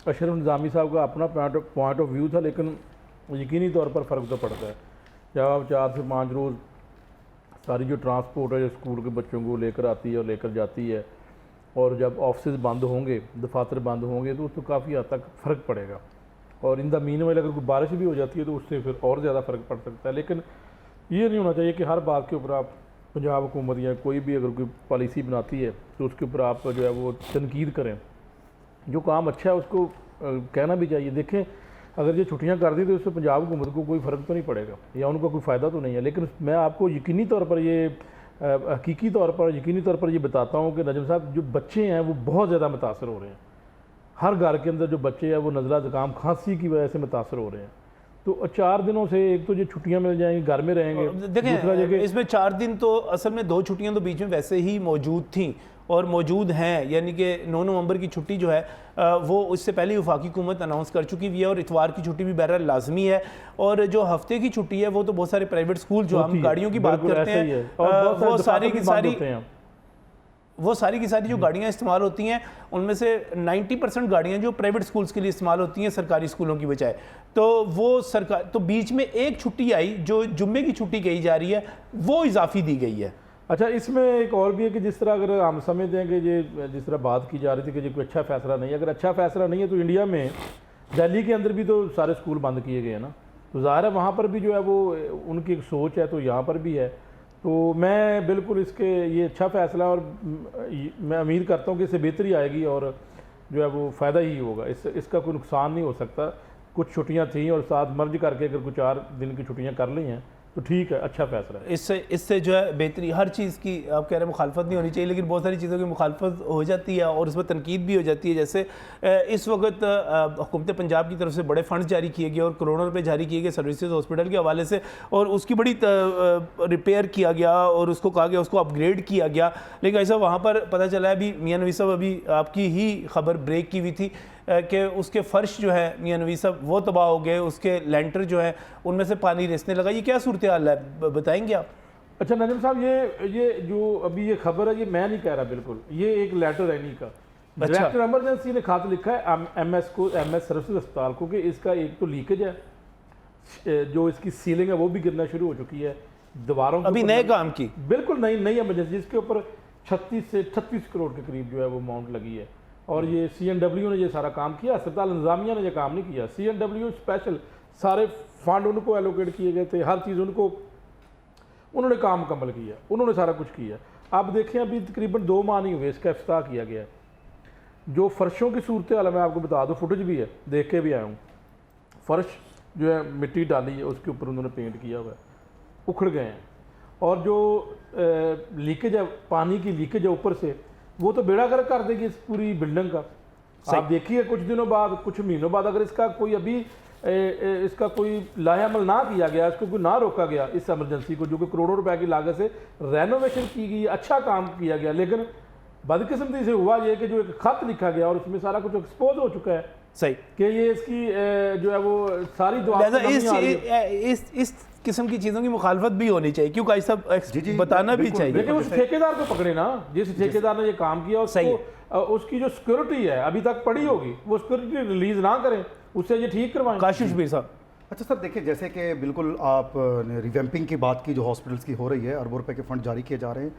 [SPEAKER 2] अशरफ निज़ामी साहब का अपना पॉइंट ऑफ व्यू था, लेकिन यकीनी तौर पर फ़र्क तो पड़ता है। जब आप 4 से 5 रोज़ सारी जो ट्रांसपोर्ट है जो स्कूल के बच्चों को लेकर आती है और लेकर जाती है, और जब ऑफिस बंद होंगे, दफातर बंद होंगे, तो उसको काफ़ी हद तक फ़र्क पड़ेगा। और इन द मीन में अगर कोई बारिश भी हो जाती है तो उससे फिर और ज़्यादा फ़र्क पड़ सकता है। लेकिन ये नहीं होना चाहिए कि हर बात के ऊपर आप पंजाब हुकूमत या कोई भी अगर कोई पॉलिसी बनाती है तो उसके ऊपर आप जो है वो तनकीद करें। जो काम अच्छा है उसको कहना भी चाहिए। देखें, अगर ये छुट्टियां कर दी तो उससे पंजाब हुकूमत को कोई फ़र्क तो नहीं पड़ेगा या उनका कोई फ़ायदा तो नहीं है। लेकिन मैं आपको यकीनी तौर पर ये हकीकी तौर पर यकीनी तौर पर ये बताता हूँ कि नजम साहब, जो बच्चे हैं वो बहुत ज़्यादा मुतासर हो रहे हैं। हर घर के अंदर जो बच्चे हैं वो नज़ला ज़ुकाम खांसी की वजह से मुतासर हो रहे हैं। तो 4 दिनों से एक तो ये छुट्टियां मिल जाएंगी, घर में रहेंगे।
[SPEAKER 1] देखें, इसमें 4 दिन तो असल में 2 छुट्टियां तो बीच में वैसे ही मौजूद थीं और मौजूद हैं, यानी कि 9 नवंबर की छुट्टी जो है वो उससे पहले वफाकी हुकूमत अनाउंस कर चुकी हुई है, और इतवार की छुट्टी भी बहरहाल लाजमी है। और जो हफ्ते की छुट्टी है वो तो बहुत सारे प्राइवेट स्कूल जो हम गाड़ियों की बात करते हैं वो सारी की सारी जो गाड़ियाँ इस्तेमाल होती हैं उनमें से 90% गाड़ियाँ जो प्राइवेट स्कूल्स के लिए इस्तेमाल होती हैं सरकारी स्कूलों की बजाय। तो वो सरकार तो बीच में एक छुट्टी आई जो जुम्मे की छुट्टी कही जा रही है, वो इजाफी दी गई है।
[SPEAKER 2] अच्छा, इसमें एक और भी है कि जिस तरह अगर हम समझते हैं कि ये जिस तरह बात की जा रही थी कि ये कोई अच्छा फ़ैसला नहीं है, अगर अच्छा फ़ैसला नहीं है तो इंडिया में दिल्ली के अंदर भी तो सारे स्कूल बंद किए गए हैं ना, तो ज़ाहिर है वहाँ पर भी जो है वो उनकी एक सोच है, तो यहाँ पर भी है। तो मैं बिल्कुल इसके ये अच्छा फ़ैसला, और मैं उम्मीद करता हूँ कि इससे बेहतरी आएगी और जो है वो फ़ायदा ही होगा। इसका कोई नुकसान नहीं हो सकता। कुछ छुट्टियाँ थी और साथ मर्ज करके अगर कुछ 4 दिन की छुट्टियाँ कर ली हैं तो ठीक है, अच्छा फैसला है।
[SPEAKER 1] इससे जो है बेहतरी, हर चीज़ की आप कह रहे हैं मुखालफत नहीं होनी चाहिए, लेकिन बहुत सारी चीज़ों की मुखालफत हो जाती है और उसमें तनकीद भी हो जाती है। जैसे इस वक्त हुकूमत पंजाब की तरफ से बड़े फंड जारी किए गए और करोड़ों रुपए जारी किए गए सर्विसेज हॉस्पिटल के हवाले से, और उसकी बड़ी रिपेयर किया गया और उसको कहा गया उसको अपग्रेड किया गया। लेकिन ऐसा वहाँ पर पता चला है, अभी मियां नवीद साहब अभी आपकी ही खबर ब्रेक की हुई थी कि उसके फ़र्श जो है मियां नवीद साहब वो तबाह हो गए, उसके लेंटर जो है उनमें से पानी रिसने लगा। ये क्या सूरत हाल है, बताएंगे आप?
[SPEAKER 2] अच्छा नजम साहब, ये जो अभी ये खबर है ये मैं नहीं कह रहा, बिल्कुल ये एक लेटर है इन्हीं का। डायरेक्टर एमरजेंसी ने खत लिखा है MS सर्विसेज अस्पताल को कि इसका एक तो लीकेज है, जो इसकी सीलिंग है वो भी गिरना शुरू हो चुकी है, दीवारों
[SPEAKER 1] अभी नए काम की
[SPEAKER 2] बिल्कुल नई एमरजेंसी, जिसके ऊपर 36 से 38 करोड़ के करीब जो है वो अमाउंट लगी है। और ये CNW ने ये सारा काम किया, अस्पताल इंतजामिया ने ये काम नहीं किया। CNW स्पेशल सारे फंड उनको एलोकेट किए गए थे, हर चीज़ उन्होंने काम मुकम्मल किया, उन्होंने सारा कुछ किया। अब देखें, अभी तकरीबन 2 माह नहीं हुए इसका इफ्तिताह किया गया है। जो फर्शों की सूरत हाल मैं आपको बता दूँ, फुटेज भी है, देख के भी आया हूँ। फर्श जो है मिट्टी डाली है, उसके ऊपर उन्होंने पेंट किया हुआ है, उखड़ गए हैं। और जो लीकेज है, पानी की लीकेज है ऊपर से, वो तो बेड़ा गर्क कर देगी इस पूरी बिल्डिंग का। आप देखिए कुछ दिनों बाद, कुछ महीनों बाद, अगर इसका कोई अभी इसका कोई लाहेअमल ना किया गया, इसको कोई ना रोका गया, इस एमरजेंसी को जो कि करोड़ों रुपए की लागत से रेनोवेशन की गई, अच्छा काम किया गया, लेकिन बदकिस्मती से हुआ ये कि जो एक खत लिखा गया और उसमें सारा कुछ एक्सपोज हो चुका है
[SPEAKER 1] सही
[SPEAKER 2] कि ये इसकी जो है वो सारी दुआ
[SPEAKER 1] इस किस्म की चीज़ों की मुखालफत भी होनी चाहिए, क्योंकि ऐसा बताना भी चाहिए।
[SPEAKER 2] लेकिन उस ठेकेदार को पकड़े ना, जिस ठेकेदार ने ये काम किया उसको, उसकी जो सिक्योरिटी है अभी तक पड़ी होगी, वो सिक्योरिटी रिलीज ना करें, उससे ये ठीक करवाएं।
[SPEAKER 1] काशिफ शबीर साहब,
[SPEAKER 3] अच्छा सर, देखिए जैसे कि बिल्कुल आप रिवैम्पिंग की बात की जो हॉस्पिटल्स की हो रही है, अरबों रुपए के फंड जारी किए जा रहे हैं।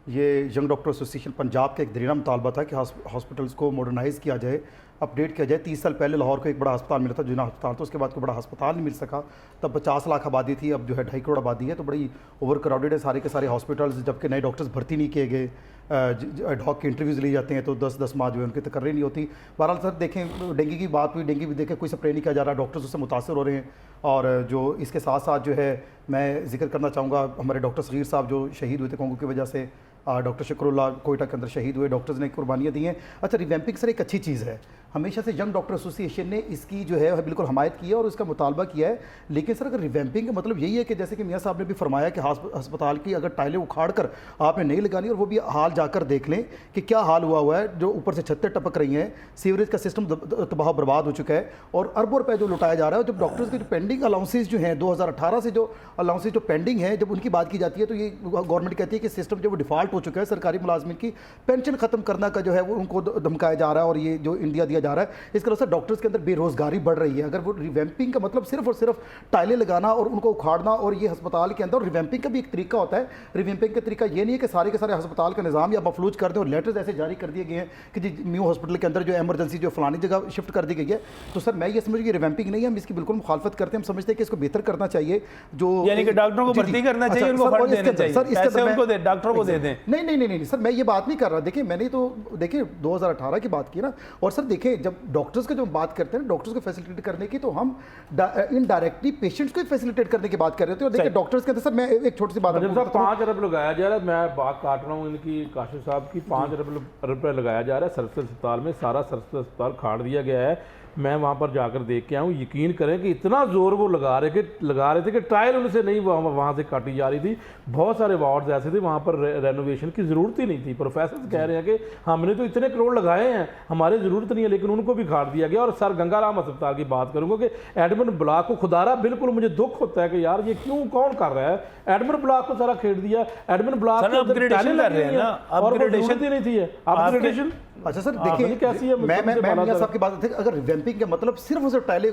[SPEAKER 3] ये यंग डॉक्टर एसोसिएशन पंजाब का एक दरीना मुतालबा था कि हॉस्पिटल्स को मॉडर्नाइज़ किया जाए, अपडेट किया जाए। 30 साल पहले लाहौर को एक बड़ा अस्पताल मिला था, जिना अस्पताल, तो उसके बाद कोई बड़ा अस्पताल नहीं मिल सका। तब 50 लाख आबादी थी, अब जो है 2.5 करोड़ आबादी है, तो बड़ी ओवर क्राउडेड है सारे के सारे हॉस्पिटल्स। जबकि नए डॉक्टर्स भर्ती नहीं किए गए, डॉक के इंटरव्यूज़ लिए जाते हैं तो 10-10 माह जो है उनकी तकर्री नहीं होती। बहरहाल सर देखें, डेंगू की बात हुई, डेंगू भी देखें कोई स्प्रे नहीं किया जा रहा, डॉक्टर्स उससे मुतासर हो रहे हैं। और जो इसके साथ साथ जो है मैं जिक्र करना चाहूँगा, हमारे डॉक्टर सगीर साहब जो शहीद हुए थे कोंगो की वजह से, डॉक्टर शकरुल्लाह कोयटा के अंदर शहीद हुए, डॉक्टर्स ने कुर्बानियाँ दी हैं। अच्छा, रिवैम्पिंग सर एक अच्छी चीज़ है, हमेशा से यंग डॉक्टर एसोसिएशन ने इसकी जो है बिल्कुल हमायत की है और इसका मुतालबा किया है। लेकिन सर अगर रिवैम्पिंग का मतलब यही है कि जैसे कि मियाँ साहब ने भी फरमाया कि अस्पताल की अगर टाइलें उखाड़ कर आपने नहीं लगानी, और वो भी हाल जाकर देख लें कि क्या हाल हुआ है, जो ऊपर से छतें टपक रही हैं, सीवरेज का सिस्टम तबाह बर्बाद हो चुका है, और अरबों रुपये जो लुटाया जा रहा है। जब डॉक्टर्स के जो पेंडिंग अलाउंसेज जो हैं 2018 से जो अलाउंसेज जो पेंडिंग है, जब उनकी बात की जाती है तो ये गवर्नमेंट कहती है कि सिस्टम जो वो डिफ़ॉल्ट हो चुका है, सरकारी मुलाजमिन की पेंशन ख़त्म करना का जो है वो उनको धमकाया जा रहा है, और ये जो इंडिया दिया जा रहा है, इसका सर डॉक्टर्स के अंदर बेरोजगारी बढ़ रही है। अगर वो रिवैम्पिंग का मतलब सिर्फ और सिर्फ टाइलें लगाना और उनको उखाड़ना, और ये अस्पताल के अंदर रिवैम्पिंग का भी एक तरीका होता है। रिवैम्पिंग का तरीका ये नहीं है कि सारे के सारे अस्पताल का निज़ाम या मफलूज कर दें, और लेटर्स ऐसे जारी कर दिए गए हैं कि जी न्यू हॉस्पिटल के अंदर जो एमरजेंसी जो फलानी जगह शिफ्ट कर दी गई है। तो सर मैं ये समझ कि रिवैम्पिंग नहीं है, हम इसकी बिल्कुल मुखालफत करते हैं। हम समझते हैं कि इसको बेहतर करना चाहिए, जो
[SPEAKER 1] यानी कि डॉक्टरों को भर्ती करना चाहिए, उनको फंड देना चाहिए, पैसे उनको दे, डॉक्टरों को दे दें।
[SPEAKER 3] नहीं सर, मैं ये बात नहीं कर रहा। देखिए मैंने तो देखिए 2018 की बात की ना, और सर देखिए जब डॉक्टर्स का जो बात करते हैं, डॉक्टर्स को फैसिलिटेट करने की, तो हम इनडायरेक्टली पेशेंट्स को फैसिलिटेट करने की बात कर रहे थे। और देखिए डॉक्टर्स के अंदर सर मैं एक छोटी सी बात,
[SPEAKER 2] सर 5 अरब लगाया जा रहा है, मैं बात काट रहा हूँ इनकी काशिफ साहब की, 5 अरब रुपये लगाया जा रहा है सरस्वती अस्पताल में, सारा सरस्वती अस्पताल खाड़ दिया गया है। मैं वहाँ पर जाकर देख के आऊँ, यकीन करें कि इतना जोर वो लगा रहे थे कि ट्रायल उनसे नहीं वहाँ से काटी जा रही थी। बहुत सारे वार्ड्स ऐसे थे वहाँ पर रेनोवेशन की ज़रूरत ही नहीं थी। प्रोफेसर कह रहे हैं कि हमने तो इतने करोड़ लगाए हैं, हमारे ज़रूरत नहीं है, लेकिन उनको भी काट दिया गया। और सर गंगाराम अस्पताल की बात करूँगा कि एडमिन ब्लॉक को खुदारा, बिल्कुल मुझे दुख होता है कि यार ये क्यों, कौन कर रहा है, एडमिन ब्लॉक को सारा खेड़ दिया। एडमिन ब्लॉक
[SPEAKER 1] अपग्रेडेशन कर रहे हैं ना,
[SPEAKER 2] अपग्रेडेशन ही नहीं थी, अपग्रेडेशन।
[SPEAKER 3] अच्छा सर देखिए
[SPEAKER 2] कैसी है,
[SPEAKER 3] मैं मियां साहब की बात, अगर रिवैम्पिंग का मतलब सिर्फ और सिर्फ टाइलें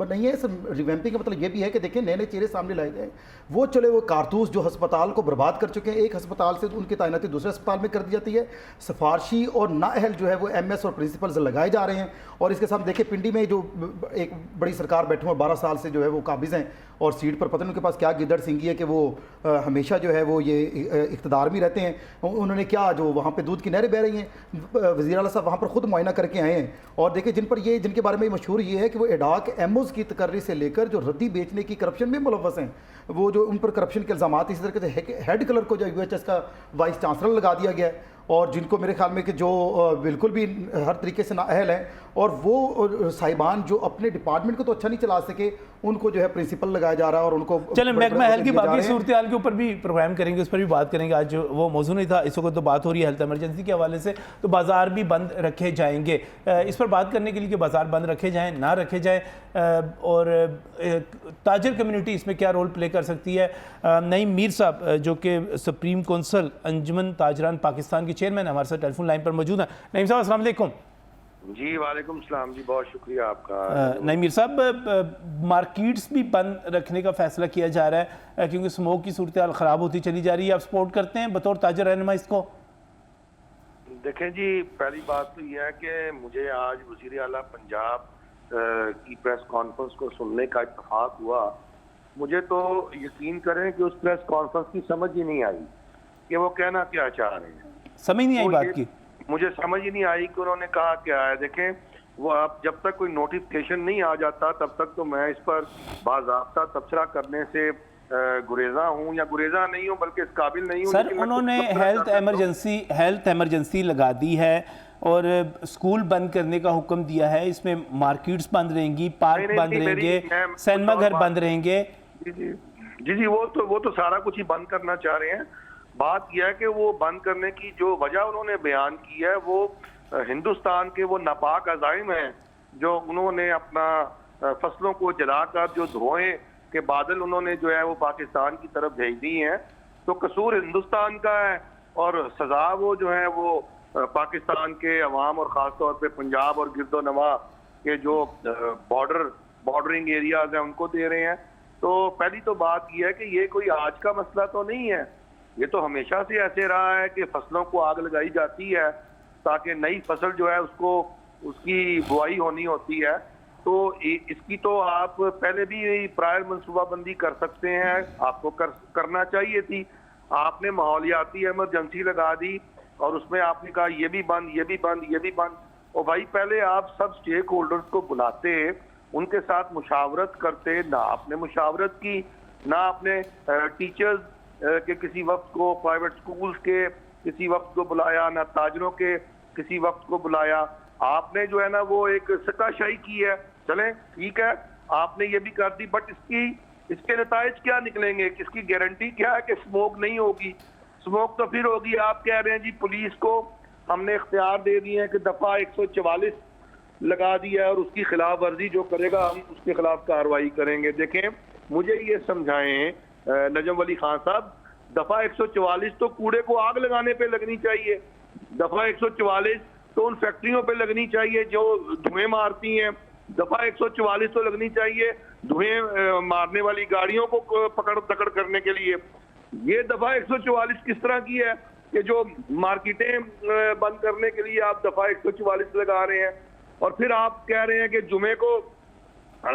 [SPEAKER 3] नहीं है सर, रिवैम्पिंग का मतलब ये भी है कि देखिए नए नए चेहरे सामने लाए गए। वो चले वो कारतूस जो अस्पताल को बर्बाद कर चुके हैं, एक अस्पताल से उनकी तैनाती दूसरे अस्पताल में कर दी जाती है, सिफारशी और नाअहल जो है वो MS और प्रिंसिपल्स लगाए जा रहे हैं। और इसके साथ देखिए पिंडी में जो एक बड़ी सरकार बैठे हुए 12 साल से जो है वो काबिज हैं, और सीट पर पता नहीं उनके पास क्या गिद्दड़ सिंगी है कि वो हमेशा जो है वो ये इख्तिदार में रहते हैं। उन्होंने क्या, जो वहाँ पे दूध की नहरें बह रही हैं, वज़ीर आला साहब वहाँ पर खुद मुआयना करके आए हैं। और देखिए जिनके बारे में मशहूर ये है कि वो एडाक एमओज़ की तकर्री से लेकर जो रद्दी बेचने की करप्शन में मुलव्वस हैं, वो जो उन पर करप्शन के इल्ज़ामात, इसी तरह से हेड क्लर्क को जो UHS का वाइस चांसलर लगा दिया गया है, और जिनको मेरे ख्याल में कि जो बिल्कुल भी हर तरीके से नाअहल हैं, और वो साहिबान जो अपने डिपार्टमेंट को तो अच्छा नहीं चला सके, उनको जो है प्रिंसिपल लगाया जा रहा है, और उनको
[SPEAKER 1] चलें महकमा हेल्थ की बाकी सूरत हाल के ऊपर भी प्रोग्राम करेंगे, उस पर भी बात करेंगे। आज जो वो मौजू नहीं था, इस वक्त तो बात हो रही है हेल्थ इमरजेंसी के हवाले से, तो बाज़ार भी बंद रखे जाएंगे। इस पर बात करने के लिए कि बाज़ार बंद रखे जाएँ ना रखे जाएँ, और ताजर कम्युनिटी इसमें क्या रोल प्ले कर सकती है। नईम मीर साहब जो कि सुप्रीम कौंसल अंजुमन ताजरान पाकिस्तान के चेयरमैन हमारे साथ टेलीफोन लाइन पर मौजूद हैं। नईम साहब अस्सलाम वालेकुम।
[SPEAKER 6] जी वालेकुम सलाम जी, बहुत शुक्रिया आपका।
[SPEAKER 1] नईम मीर साहब, मार्केट्स भी बंद रखने का फैसला किया जा रहा है क्योंकि स्मोक की सूरत हाल ख़राब होती चली जा रही है, आप सपोर्ट करते हैं बतौर ताजर रहनुमा इसको?
[SPEAKER 6] देखें जी, पहली बात तो यह है कि मुझे आज वज़ीर आला पंजाब की प्रेस कॉन्फ्रेंस को सुनने का इत्तेफाक हुआ। मुझे तो यकीन करें कि उस प्रेस कॉन्फ्रेंस की समझ ही नहीं आई कि वो कहना क्या चाह रहे हैं।
[SPEAKER 1] समझ नहीं आई बात की,
[SPEAKER 6] मुझे समझ ही नहीं आई कि उन्होंने कहा क्या है। देखें, वो आप जब तक कोई नोटिफिकेशन नहीं आ जाता तब तक तो मैं इस पर बाज़ाब्ता तबसरा करने से गुरेजा हूँ, या गुरेजा नहीं हूँ बल्कि इस काबिल नहीं हूँ।
[SPEAKER 1] सर उन्होंने हेल्थ इमरजेंसी लगा दी है और स्कूल बंद करने का हुक्म दिया है, इसमें मार्केट्स बंद रहेंगी, पार्क बंद रहेंगे, सिनेमा घर बंद रहेंगे।
[SPEAKER 6] जी वो तो सारा कुछ ही बंद करना चाह रहे हैं। बात यह है कि वो बंद करने की जो वजह उन्होंने बयान की है वो हिंदुस्तान के वो नापाक अज़ाइम हैं जो उन्होंने अपना फसलों को जलाकर जो धुएं के बादल उन्होंने जो है वो पाकिस्तान की तरफ भेज दी हैं। तो कसूर हिंदुस्तान का है और सजा वो जो है वो पाकिस्तान के अवाम और ख़ास तौर पे पंजाब और गिरदोनवा के जो बॉर्डर बॉर्डरिंग एरियाज हैं उनको दे रहे हैं। तो पहली तो बात यह है कि ये कोई आज का मसला तो नहीं है, ये तो हमेशा से ऐसे रहा है कि फसलों को आग लगाई जाती है ताकि नई फसल जो है उसको उसकी बुआई होनी होती है। तो इसकी तो आप पहले भी प्रायर मनसूबाबंदी कर सकते हैं, आपको करना चाहिए थी। आपने माहौलियाती इमरजेंसी लगा दी और उसमें आपने कहा ये भी बंद, ये भी बंद, ये भी बंद। और भाई पहले आप सब स्टेक होल्डर्स को बुलाते, उनके साथ मुशावरत करते, ना आपने मुशावरत की, ना आपने टीचर्स के किसी वक्त को, प्राइवेट स्कूल्स के किसी वक्त को बुलाया, ना ताजरों के किसी वक्त को बुलाया। आपने जो है ना वो एक सट्टाशाही की है। चलें ठीक है, आपने ये भी कर दी, बट इसके नताइज क्या निकलेंगे? किसकी गारंटी क्या है कि स्मोक नहीं होगी? स्मोक तो फिर होगी। आप कह रहे हैं जी पुलिस को हमने इख्तियार दे दिए हैं कि दफा 144 लगा दिया है और उसकी खिलाफ वर्जी जो करेगा हम उसके खिलाफ कार्रवाई करेंगे। देखें, मुझे ये समझाएं नजम वली खान साहब, दफा 144 तो कूड़े को आग लगाने पे लगनी चाहिए, दफा 144 तो उन फैक्ट्रियों पे लगनी चाहिए जो धुएं मारती हैं, दफा 144 तो लगनी चाहिए धुएं मारने वाली गाड़ियों को पकड़ दकड़ करने के लिए। ये दफा 144 किस तरह की है कि जो मार्केटें बंद करने के लिए आप दफा 144 लगा रहे हैं और फिर आप कह रहे हैं कि जुमे को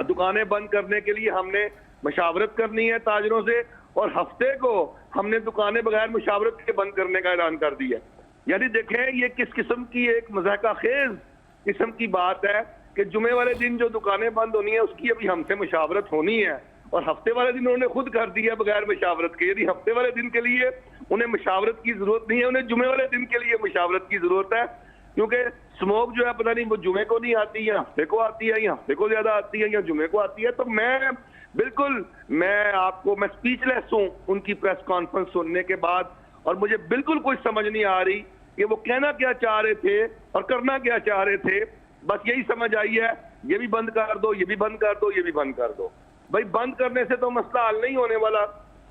[SPEAKER 6] दुकानें बंद करने के लिए हमने मशावरत करनी है ताजरों से और हफ्ते को हमने दुकानें बगैर मशावरत के बंद करने का ऐलान कर दिया। यानी देखें ये किस किस्म की एक मज़ाक़ा खेज किस्म की बात है कि जुमे वाले दिन जो दुकानें बंद होनी है उसकी अभी हमसे मशावरत होनी है और हफ्ते वाले दिन उन्होंने खुद कर दिया बगैर मशावरत के। यदि हफ्ते वाले दिन के लिए उन्हें मशावरत की जरूरत नहीं है, उन्हें जुमे वाले दिन के लिए मशावरत की जरूरत है, क्योंकि स्मोक जो है पता नहीं वो जुमे को नहीं आती या हफ्ते को आती है या हफ्ते को ज्यादा आती है या जुमे को आती है। तो मैं स्पीचलेस हूँ उनकी प्रेस कॉन्फ्रेंस सुनने के बाद और मुझे बिल्कुल कुछ समझ नहीं आ रही कि वो कहना क्या चाह रहे थे और करना क्या चाह रहे थे। बस यही समझ आई है, ये भी बंद कर दो, ये भी बंद कर दो, ये भी बंद कर दो। भाई बंद करने से तो मसला हल नहीं होने वाला।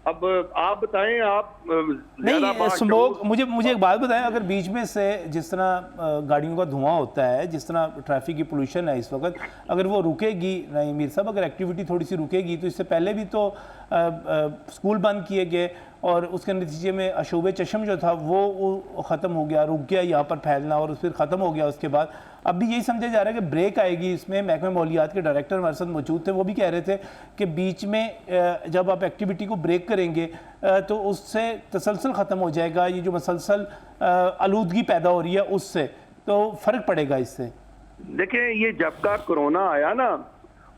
[SPEAKER 6] अब आप बताएं, आप
[SPEAKER 1] नहीं स्मोक, मुझे एक बात बताएं, अगर बीच में से जिस तरह गाड़ियों का धुआं होता है, जिस तरह ट्रैफिक की पोल्यूशन है इस वक्त, अगर वो रुकेगी नहीं मीर साहब, अगर एक्टिविटी थोड़ी सी रुकेगी तो इससे पहले भी तो स्कूल बंद किए गए और उसके नतीजे में अशूब चशम जो था वो ख़त्म हो गया, रुक गया यहाँ पर फैलना और फिर ख़त्म हो गया। उसके बाद अब भी यही समझा जा रहा है कि ब्रेक आएगी इसमें। महकमे माहौलियात के डायरेक्टर हमारे साथ मौजूद थे, वो भी कह रहे थे कि बीच में जब आप एक्टिविटी को ब्रेक करेंगे तो उससे तसलसल ख़त्म हो जाएगा, ये जो मसलसल आलूदगी पैदा हो रही है उससे तो फ़र्क पड़ेगा इससे।
[SPEAKER 6] देखें, ये जब का कोरोना आया ना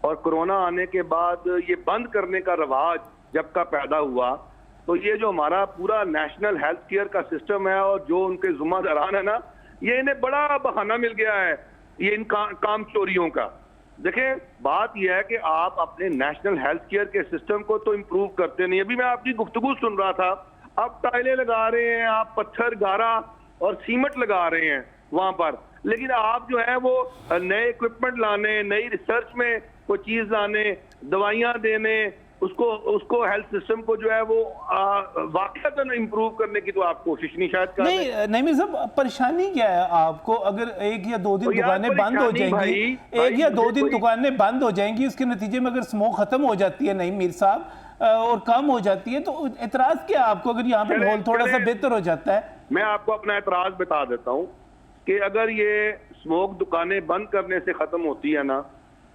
[SPEAKER 6] और कोरोना आने के बाद ये बंद करने का रवाज जब का पैदा हुआ, तो ये जो हमारा पूरा नेशनल हेल्थ केयर का सिस्टम है और जो उनके जुम्मेदारान है ना, ये इन्हें बड़ा बहाना मिल गया है ये इन काम चोरियों का। देखें, बात यह है कि आप अपने नेशनल हेल्थ केयर के सिस्टम को तो इम्प्रूव करते नहीं। अभी मैं आपकी गुफ्तगू सुन रहा था, आप टाइलें लगा रहे हैं, आप पत्थर गारा और सीमेंट लगा रहे हैं वहां पर, लेकिन आप जो है वो नए इक्विपमेंट लाने, नई रिसर्च में कोई चीज लाने, दवाइयां देने, उसको हेल्थ सिस्टम को जो है वो वाकईतन इम्प्रूव करने की तो आप कोशिश नहीं शायद कर रहे।
[SPEAKER 1] नहीं मेरे साहब, परेशानी क्या है आपको? अगर एक या दो दिन दुकानें बंद हो जाएंगी, एक या दो दिन दुकानें बंद हो जाएंगी, उसके नतीजे में अगर स्मोक खत्म हो जाती है, नहीं मीर साहब, और कम हो जाती है, तो एतराज क्या आपको अगर यहाँ पे माहौल थोड़ा सा बेहतर हो जाता है?
[SPEAKER 6] मैं आपको अपना एतराज बता देता हूँ कि अगर ये स्मोक दुकानें बंद करने से खत्म होती है ना,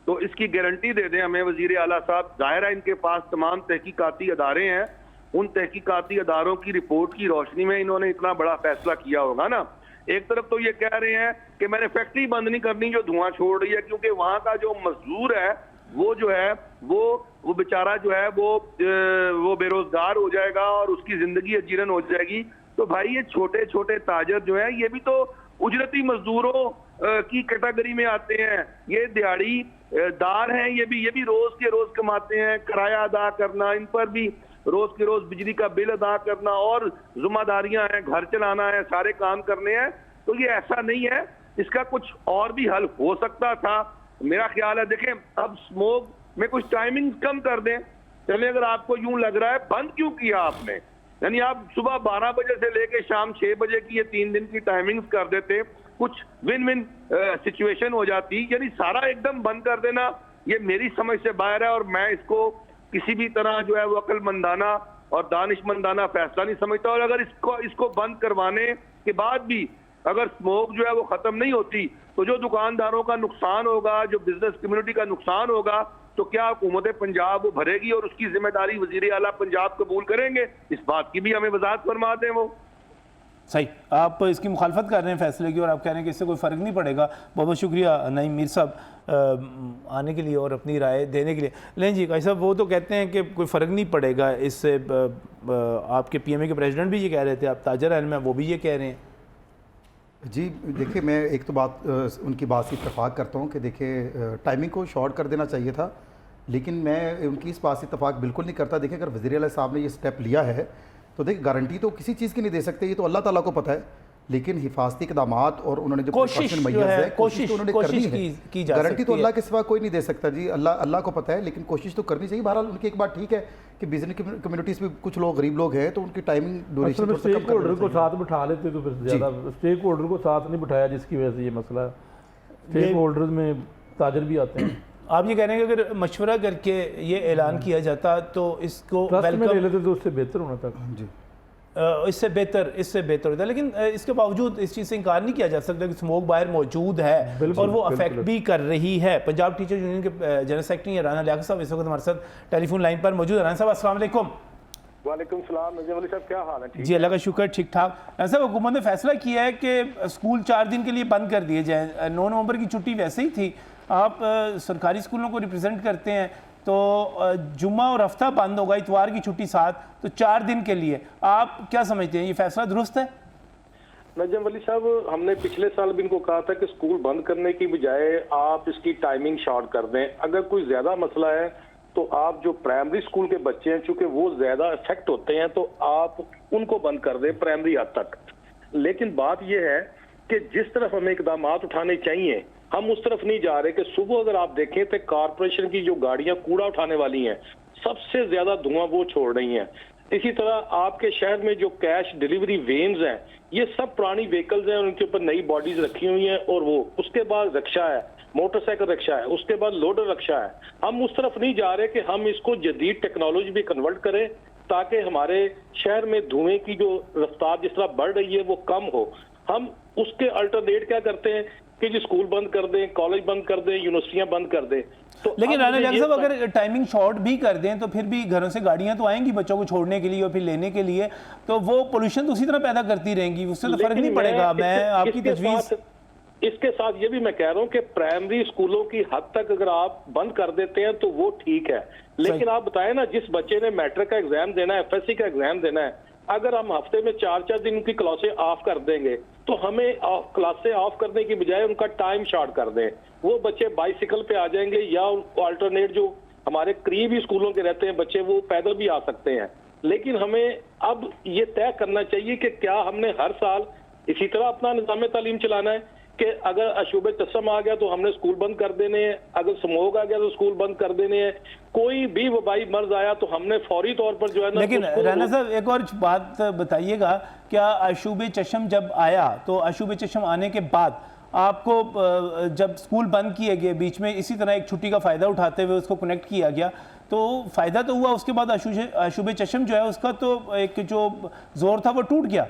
[SPEAKER 6] तो इसकी गारंटी दे दें हमें वजीर आला साहब। जाहिर है इनके पास तमाम तहकीकाती अदारे हैं, उन तहकीकाती अदारों की रिपोर्ट की रोशनी में इन्होंने इतना बड़ा फैसला किया होगा ना। एक तरफ तो ये कह रहे हैं कि मैंने फैक्ट्री बंद नहीं करनी जो धुआं छोड़ रही है, क्योंकि वहां का जो मजदूर है वो जो है वो बेचारा जो है वो बेरोजगार हो जाएगा और उसकी जिंदगी अजीरन हो जाएगी। तो भाई ये छोटे छोटे ताजर जो है ये भी तो उजरती मजदूरों की कैटेगरी में आते हैं, ये दिहाड़ी दार हैं, ये भी रोज के रोज कमाते हैं। किराया अदा करना, इन पर भी रोज के रोज बिजली का बिल अदा करना और जिम्मेदारियां हैं, घर चलाना है, सारे काम करने हैं। तो ये ऐसा नहीं है, इसका कुछ और भी हल हो सकता था मेरा ख्याल है। देखें, अब स्मोक में कुछ टाइमिंग कम कर दें। चले, अगर आपको यूं लग रहा है बंद क्यों किया आपने, यानी आप सुबह 12 बजे से लेके शाम 6 बजे की ये 3 दिन की टाइमिंग्स कर देते, कुछ विन विन सिचुएशन हो जाती। यानी सारा एकदम बंद कर देना ये मेरी समझ से बाहर है और मैं इसको किसी भी तरह जो है वो अक्लमंदाना और दानिशमंदाना फैसला नहीं समझता। और अगर इसको बंद करवाने के बाद भी अगर स्मोक जो है वो खत्म नहीं होती तो जो दुकानदारों का नुकसान होगा, जो बिजनेस कम्युनिटी का नुकसान होगा, तो क्या हुकूमत पंजाब वो भरेगी और उसकी जिम्मेदारी वजीर आला पंजाब कबूल करेंगे? इस बात की भी हमें वजाहत फरमा दें वो।
[SPEAKER 1] सही, आप इसकी मुखालफत कर रहे हैं फैसले की और आप कह रहे हैं कि इससे कोई फ़र्क नहीं पड़ेगा। बहुत बहुत शुक्रिया नईम मीर साहब आने के लिए और अपनी राय देने के लिए। लें जी भाई साहब, वो तो कहते हैं कि कोई फ़र्क नहीं पड़ेगा इससे। आपके PMA के प्रेसिडेंट भी ये कह रहे थे, आप ताजर इल्म है वो भी ये कह रहे हैं।
[SPEAKER 3] जी देखिए, मैं एक तो बात उनकी बात से इत्तेफाक करता हूँ कि देखिए टाइमिंग को शॉर्ट कर देना चाहिए था, लेकिन मैं उनकी इस बात से इत्तेफाक बिल्कुल नहीं करता। देखिए, अगर वज़ीर आला साहब ने ये स्टेप लिया है तो देखिए गारंटी तो किसी चीज़ की नहीं दे सकते, ये तो अल्लाह ताला को पता है, लेकिन हिफाजती इकदामात और उन्होंने जो
[SPEAKER 1] कोशिश जो है,
[SPEAKER 3] कोशिश तो उन्होंने करनी है।
[SPEAKER 1] जा
[SPEAKER 3] गारंटी तो
[SPEAKER 1] सकती
[SPEAKER 3] अल्लाह के सिवा कोई नहीं दे सकता जी, अल्लाह को पता है, लेकिन कोशिश तो करनी चाहिए। बहरहाल उनकी एक बात ठीक है कि बिजनेस कम्युनिटीज़ में कुछ लोग गरीब लोग हैं तो उनकी टाइमिंग ड्यूरेशन
[SPEAKER 2] स्टेक होल्डर को साथ बिठा लेते तो फिर ज़्यादा, स्टेक होल्डर को साथ नहीं बिठाया जिसकी वजह से ये मसला है। स्टेक होल्डर में ताजर भी आते हैं।
[SPEAKER 1] आप ये कह रहे हैं कि अगर मशवरा करके ये ऐलान किया जाता तो इसको
[SPEAKER 2] ट्रस्ट में ले लेते तो उससे बेहतर होना था
[SPEAKER 3] जी,
[SPEAKER 1] इससे बेहतर होता है। लेकिन इसके बावजूद इस चीज़ से इनकार नहीं किया जा सकता कि स्मोक बाहर मौजूद है और वो अफेक्ट भी कर रही है। पंजाब टीचर यूनियन के जनरल सेक्रेटरी राना लियाकत साहब इस वक्त हमारे साथ टेलीफोन लाइन पर मौजूद है। राना साहब अस्सलाम वालेकुम।
[SPEAKER 7] वालेकुम सलाम नजम अली साहब, क्या हाल है?
[SPEAKER 1] जी अल्लाह का शुक्र, ठीक ठाक। राना साहब, हुकूमत ने फैसला किया है कि स्कूल 4 दिन के लिए बंद कर दिए जाए। 9 नवंबर की छुट्टी वैसे ही थी, आप सरकारी स्कूलों को रिप्रेजेंट करते हैं, तो जुम्मा और हफ्ता बंद होगा, इतवार की छुट्टी साथ, तो 4 दिन के लिए आप क्या समझते हैं, ये फैसला दुरुस्त है?
[SPEAKER 7] नजम अली साहब, हमने पिछले साल भी इनको कहा था कि स्कूल बंद करने की बजाय आप इसकी टाइमिंग शॉर्ट कर दें। अगर कोई ज्यादा मसला है तो आप जो प्राइमरी स्कूल के बच्चे हैं, चूंकि वो ज्यादा इफेक्ट होते हैं, तो आप उनको बंद कर दें प्राइमरी हद तक। लेकिन बात यह है कि जिस तरफ हमें इकदाम उठाने चाहिए हम उस तरफ नहीं जा रहे। कि सुबह अगर आप देखें तो कारपोरेशन की जो गाड़ियां कूड़ा उठाने वाली हैं, सबसे ज्यादा धुआं वो छोड़ रही हैं। इसी तरह आपके शहर में जो कैश डिलीवरी वेन्स हैं, ये सब पुरानी व्हीकल्स हैं, उनके ऊपर नई बॉडीज रखी हुई हैं। और वो उसके बाद रिक्शा है, मोटरसाइकिल रिक्शा है, उसके बाद लोडर रिक्शा है। हम उस तरफ नहीं जा रहे कि हम इसको जदीद टेक्नोलॉजी भी कन्वर्ट करें ताकि हमारे शहर में धुएं की जो रफ्तार जिस तरह बढ़ रही है वो कम हो। हम उसके अल्टरनेट क्या करते हैं कि जी स्कूल बंद कर दें, कॉलेज बंद कर दें, यूनिवर्सिटियां बंद कर दें। तो
[SPEAKER 1] लेकिन राना लियाकत साहब, अगर टाइमिंग शॉर्ट भी कर दें तो फिर भी घरों से गाड़ियां तो आएंगी बच्चों को छोड़ने के लिए और फिर लेने के लिए, तो वो पोल्यूशन तो उसी तरह पैदा करती रहेंगी, उससे तो फर्क नहीं पड़ेगा। मैं आपकी तजवीज़
[SPEAKER 7] इसके साथ ये भी मैं कह रहा हूँ कि प्राइमरी स्कूलों की हद तक अगर आप बंद कर देते हैं तो वो ठीक है। लेकिन आप बताएं ना, जिस बच्चे ने मैट्रिक का एग्जाम देना है, FSC का एग्जाम देना है, अगर हम हफ्ते में 4-4 दिन उनकी क्लासें ऑफ कर देंगे तो हमें क्लासें ऑफ करने की बजाय उनका टाइम शॉर्ट कर दें। वो बच्चे बाइसिकल पे आ जाएंगे या अल्टरनेट जो हमारे करीब ही स्कूलों के रहते हैं बच्चे, वो पैदल भी आ सकते हैं। लेकिन हमें अब ये तय करना चाहिए कि क्या हमने हर साल इसी तरह अपना निज़ाम तालीम चलाना है कि अगर अशूबे तस्म आ गया तो हमने स्कूल बंद कर देने हैं, अगर स्मोक आ गया तो स्कूल बंद कर देने हैं, कोई भी वबाई मर्ज आया तो हमने फौरी तौर पर जो है ना।
[SPEAKER 1] लेकिन राना साहब, एक और बात बताइएगा, क्या अशूबे चशम जब आया तो अशूबे चशम आने के बाद आपको जब स्कूल बंद किए गए बीच में इसी तरह एक छुट्टी का फ़ायदा उठाते हुए उसको कनेक्ट किया गया, तो फ़ायदा तो हुआ, उसके बाद अशूबे चशम जो है उसका तो एक जो जोर था वो टूट गया?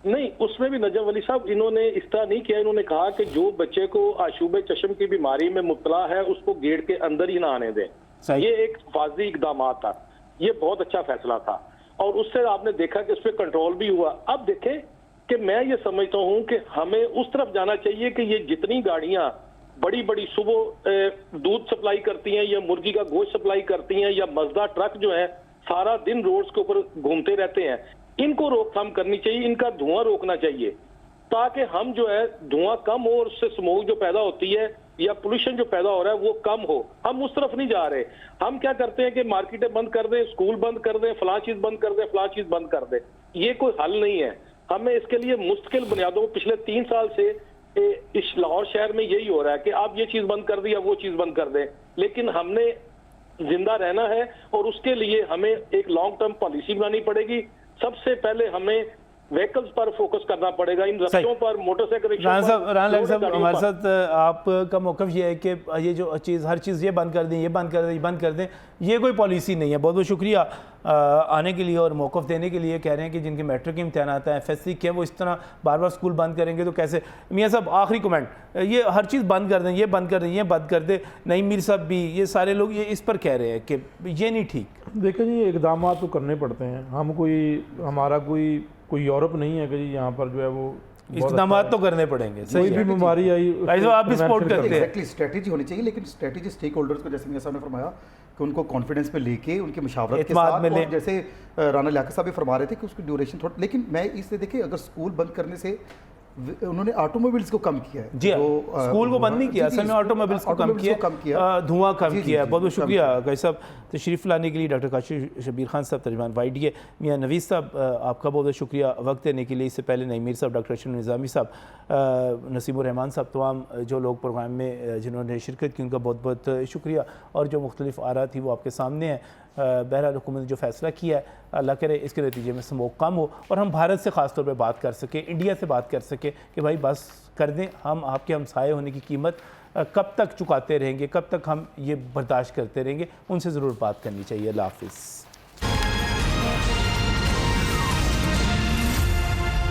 [SPEAKER 7] नहीं, उसमें भी नजम अली साहब इन्होंने इस तरह नहीं किया। इन्होंने कहा कि जो बच्चे को आशूबे चशम की बीमारी में मुब्तला है उसको गेट के अंदर ही ना आने दें। ये एक हिफाजती इकदाम था, ये बहुत अच्छा फैसला था और उससे आपने देखा कि उस पर कंट्रोल भी हुआ। अब देखें कि मैं ये समझता हूं कि हमें उस तरफ जाना चाहिए कि ये जितनी गाड़ियां बड़ी बड़ी सुबह दूध सप्लाई करती हैं या मुर्गी का गोश्त सप्लाई करती हैं या मजदा ट्रक जो है सारा दिन रोड्स के ऊपर घूमते रहते हैं, इनको रोकथाम करनी चाहिए, इनका धुआं रोकना चाहिए ताकि हम जो है धुआं कम हो और उससे स्मोक जो पैदा होती है या पोल्यूशन जो पैदा हो रहा है वो कम हो। हम उस तरफ नहीं जा रहे। हम क्या करते हैं कि मार्केटें बंद कर दें, स्कूल बंद कर दें, फलां चीज बंद कर दें, फलां चीज बंद कर दें। ये कोई हल नहीं है। हमें इसके लिए मुस्तकिल बुनियादों पर पिछले 3 साल से इस लाहौर शहर में यही हो रहा है कि आप ये चीज बंद कर दी या वो चीज बंद कर दें, लेकिन हमने जिंदा रहना है और उसके लिए हमें एक लॉन्ग टर्म पॉलिसी बनानी पड़ेगी। सबसे पहले हमें व्हीकल्स पर फोकस करना पड़ेगा, इन रस्तियों पर, मोटरसाइकिल
[SPEAKER 1] राना साहब हमारे साथ आपका मौक़िफ़ ये है कि ये जो चीज़ हर चीज़ ये बंद कर दें, ये बंद कर दें, ये बंद कर दें, ये कोई पॉलिसी नहीं है। बहुत बहुत शुक्रिया आने के लिए और मौक़िफ़ देने के लिए। कह रहे हैं कि जिनके मैट्रिक के इम्तहानात हैं, FSC के, वो इस तरह बार बार स्कूल बंद करेंगे तो कैसे। मियाँ साहब आखिरी कमेंट, ये हर चीज़ बंद कर दें, ये बंद कर दें, ये बंद कर दें, नईम मीर साहब भी, ये सारे लोग ये इस पर कह रहे हैं कि ये नहीं ठीक।
[SPEAKER 2] देखिए जी, इक़दाम तो करने पड़ते हैं। हम हमारा कोई यूरोप नहीं है कि जी यहाँ पर जो है वो
[SPEAKER 1] इक़दाम तो करने पड़ेंगे।
[SPEAKER 2] कोई भी बीमारी आई
[SPEAKER 1] आप भी सपोर्ट करते हैं।
[SPEAKER 3] एग्जैक्टली स्ट्रेटेजी होनी चाहिए, लेकिन स्ट्रेटेजी स्टेक होल्डर्स को, जैसे मियां साहब ने फरमाया कि उनको कॉन्फिडेंस में लेके उनके मशावरत के साथ, और जैसे राना लियाकत साहब भी फरमा रहे थे कि उसकी ड्यूरेशन थोड़ा, लेकिन मैं इससे देखिए अगर स्कूल बंद करने से उन्होंने ऑटोमोबाइल्स को कम किया है,
[SPEAKER 1] जी स्कूल को बंद नहीं किया, असल में ऑटोमोबाइल्स को कम किया, धुआं कम किया। बहुत बहुत शुक्रिया भाई साहब तशरीफ़ लाने के लिए। डॉक्टर काशिफ शबीर खान साहब तर्जुमान YDA, मियाँ नवीद साहब आपका बहुत बहुत शुक्रिया वक्त देने के लिए। इससे पहले नईम मीर साहब, डॉक्टर अशरफ निज़ामी साहब, नसीमुर रहमान साहब, तमाम जो लोग प्रोग्राम में जिन्होंने शिरकत की उनका बहुत बहुत शुक्रिया। और जो मुख्तलिफ आरा थी वो आपके सामने है। बहरहाल हुकूमत ने जो फ़ैसला किया है, अल्लाह करे इसके नतीजे में स्मोक कम हो और हम भारत से ख़ास तौर पे बात कर सकें, इंडिया से बात कर सकें कि भाई बस कर दें। हम आपके हमसाये होने की कीमत कब तक चुकाते रहेंगे, कब तक हम ये बर्दाश्त करते रहेंगे, उनसे ज़रूर बात करनी चाहिए। अल्लाह हाफ़िज़।